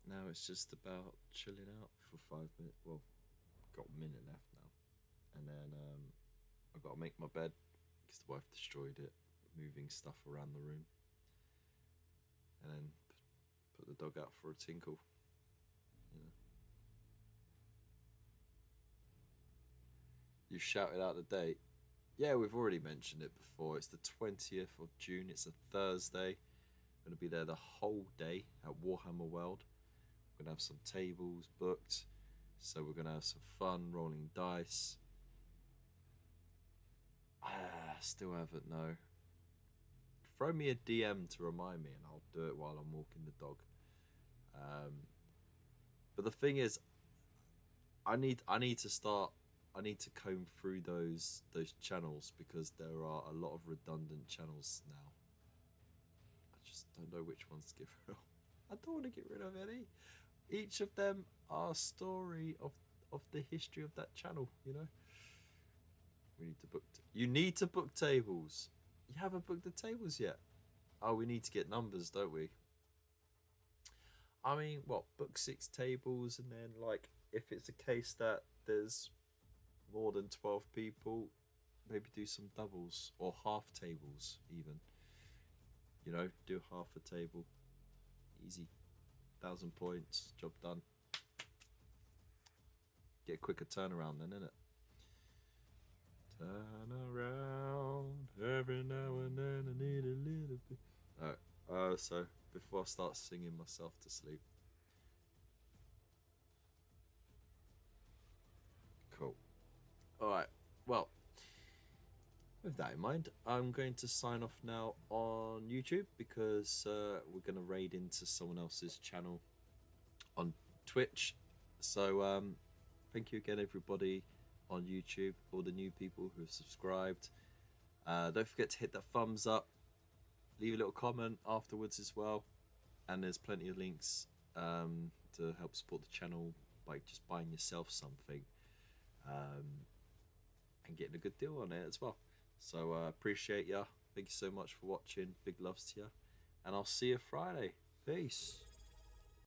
now it's just about chilling out for 5 minutes. Well, got a minute left now, and then I've got to make my bed because the wife destroyed it, moving stuff around the room, and then put the dog out for a tinkle. You've shouted out the date. Yeah, we've already mentioned it before. It's the 20th of June. It's a Thursday. I'm going to be there the whole day at Warhammer World. We're going to have some tables booked. So we're going to have some fun rolling dice. Still haven't, no. Throw me a DM to remind me and I'll do it while I'm walking the dog. But the thing is, I need to comb through those channels because there are a lot of redundant channels now. I just don't know which ones to get rid of. I don't want to get rid of any. Each of them are a story of the history of that channel, We need to book. You need to book tables. You haven't booked the tables yet. Oh, we need to get numbers, don't we? I mean, book 6 tables, and then if it's a case that there's more than 12 people, maybe do some doubles or half tables even. You know, do half a table. Easy. 1,000 points. Job done. Get a quicker turnaround then, innit? Turn around. Every now and then I need a little bit. Alright. So before I start singing myself to sleep. Cool. Alright. Well, with that in mind, I'm going to sign off now on YouTube because we're going to raid into someone else's channel on Twitch. So thank you again, everybody on YouTube, all the new people who have subscribed. Don't forget to hit that thumbs up, leave a little comment afterwards as well, and there's plenty of links to help support the channel by just buying yourself something and getting a good deal on it as well. So appreciate ya. Thank you so much for watching. Big loves to you, and I'll see you Friday. Peace.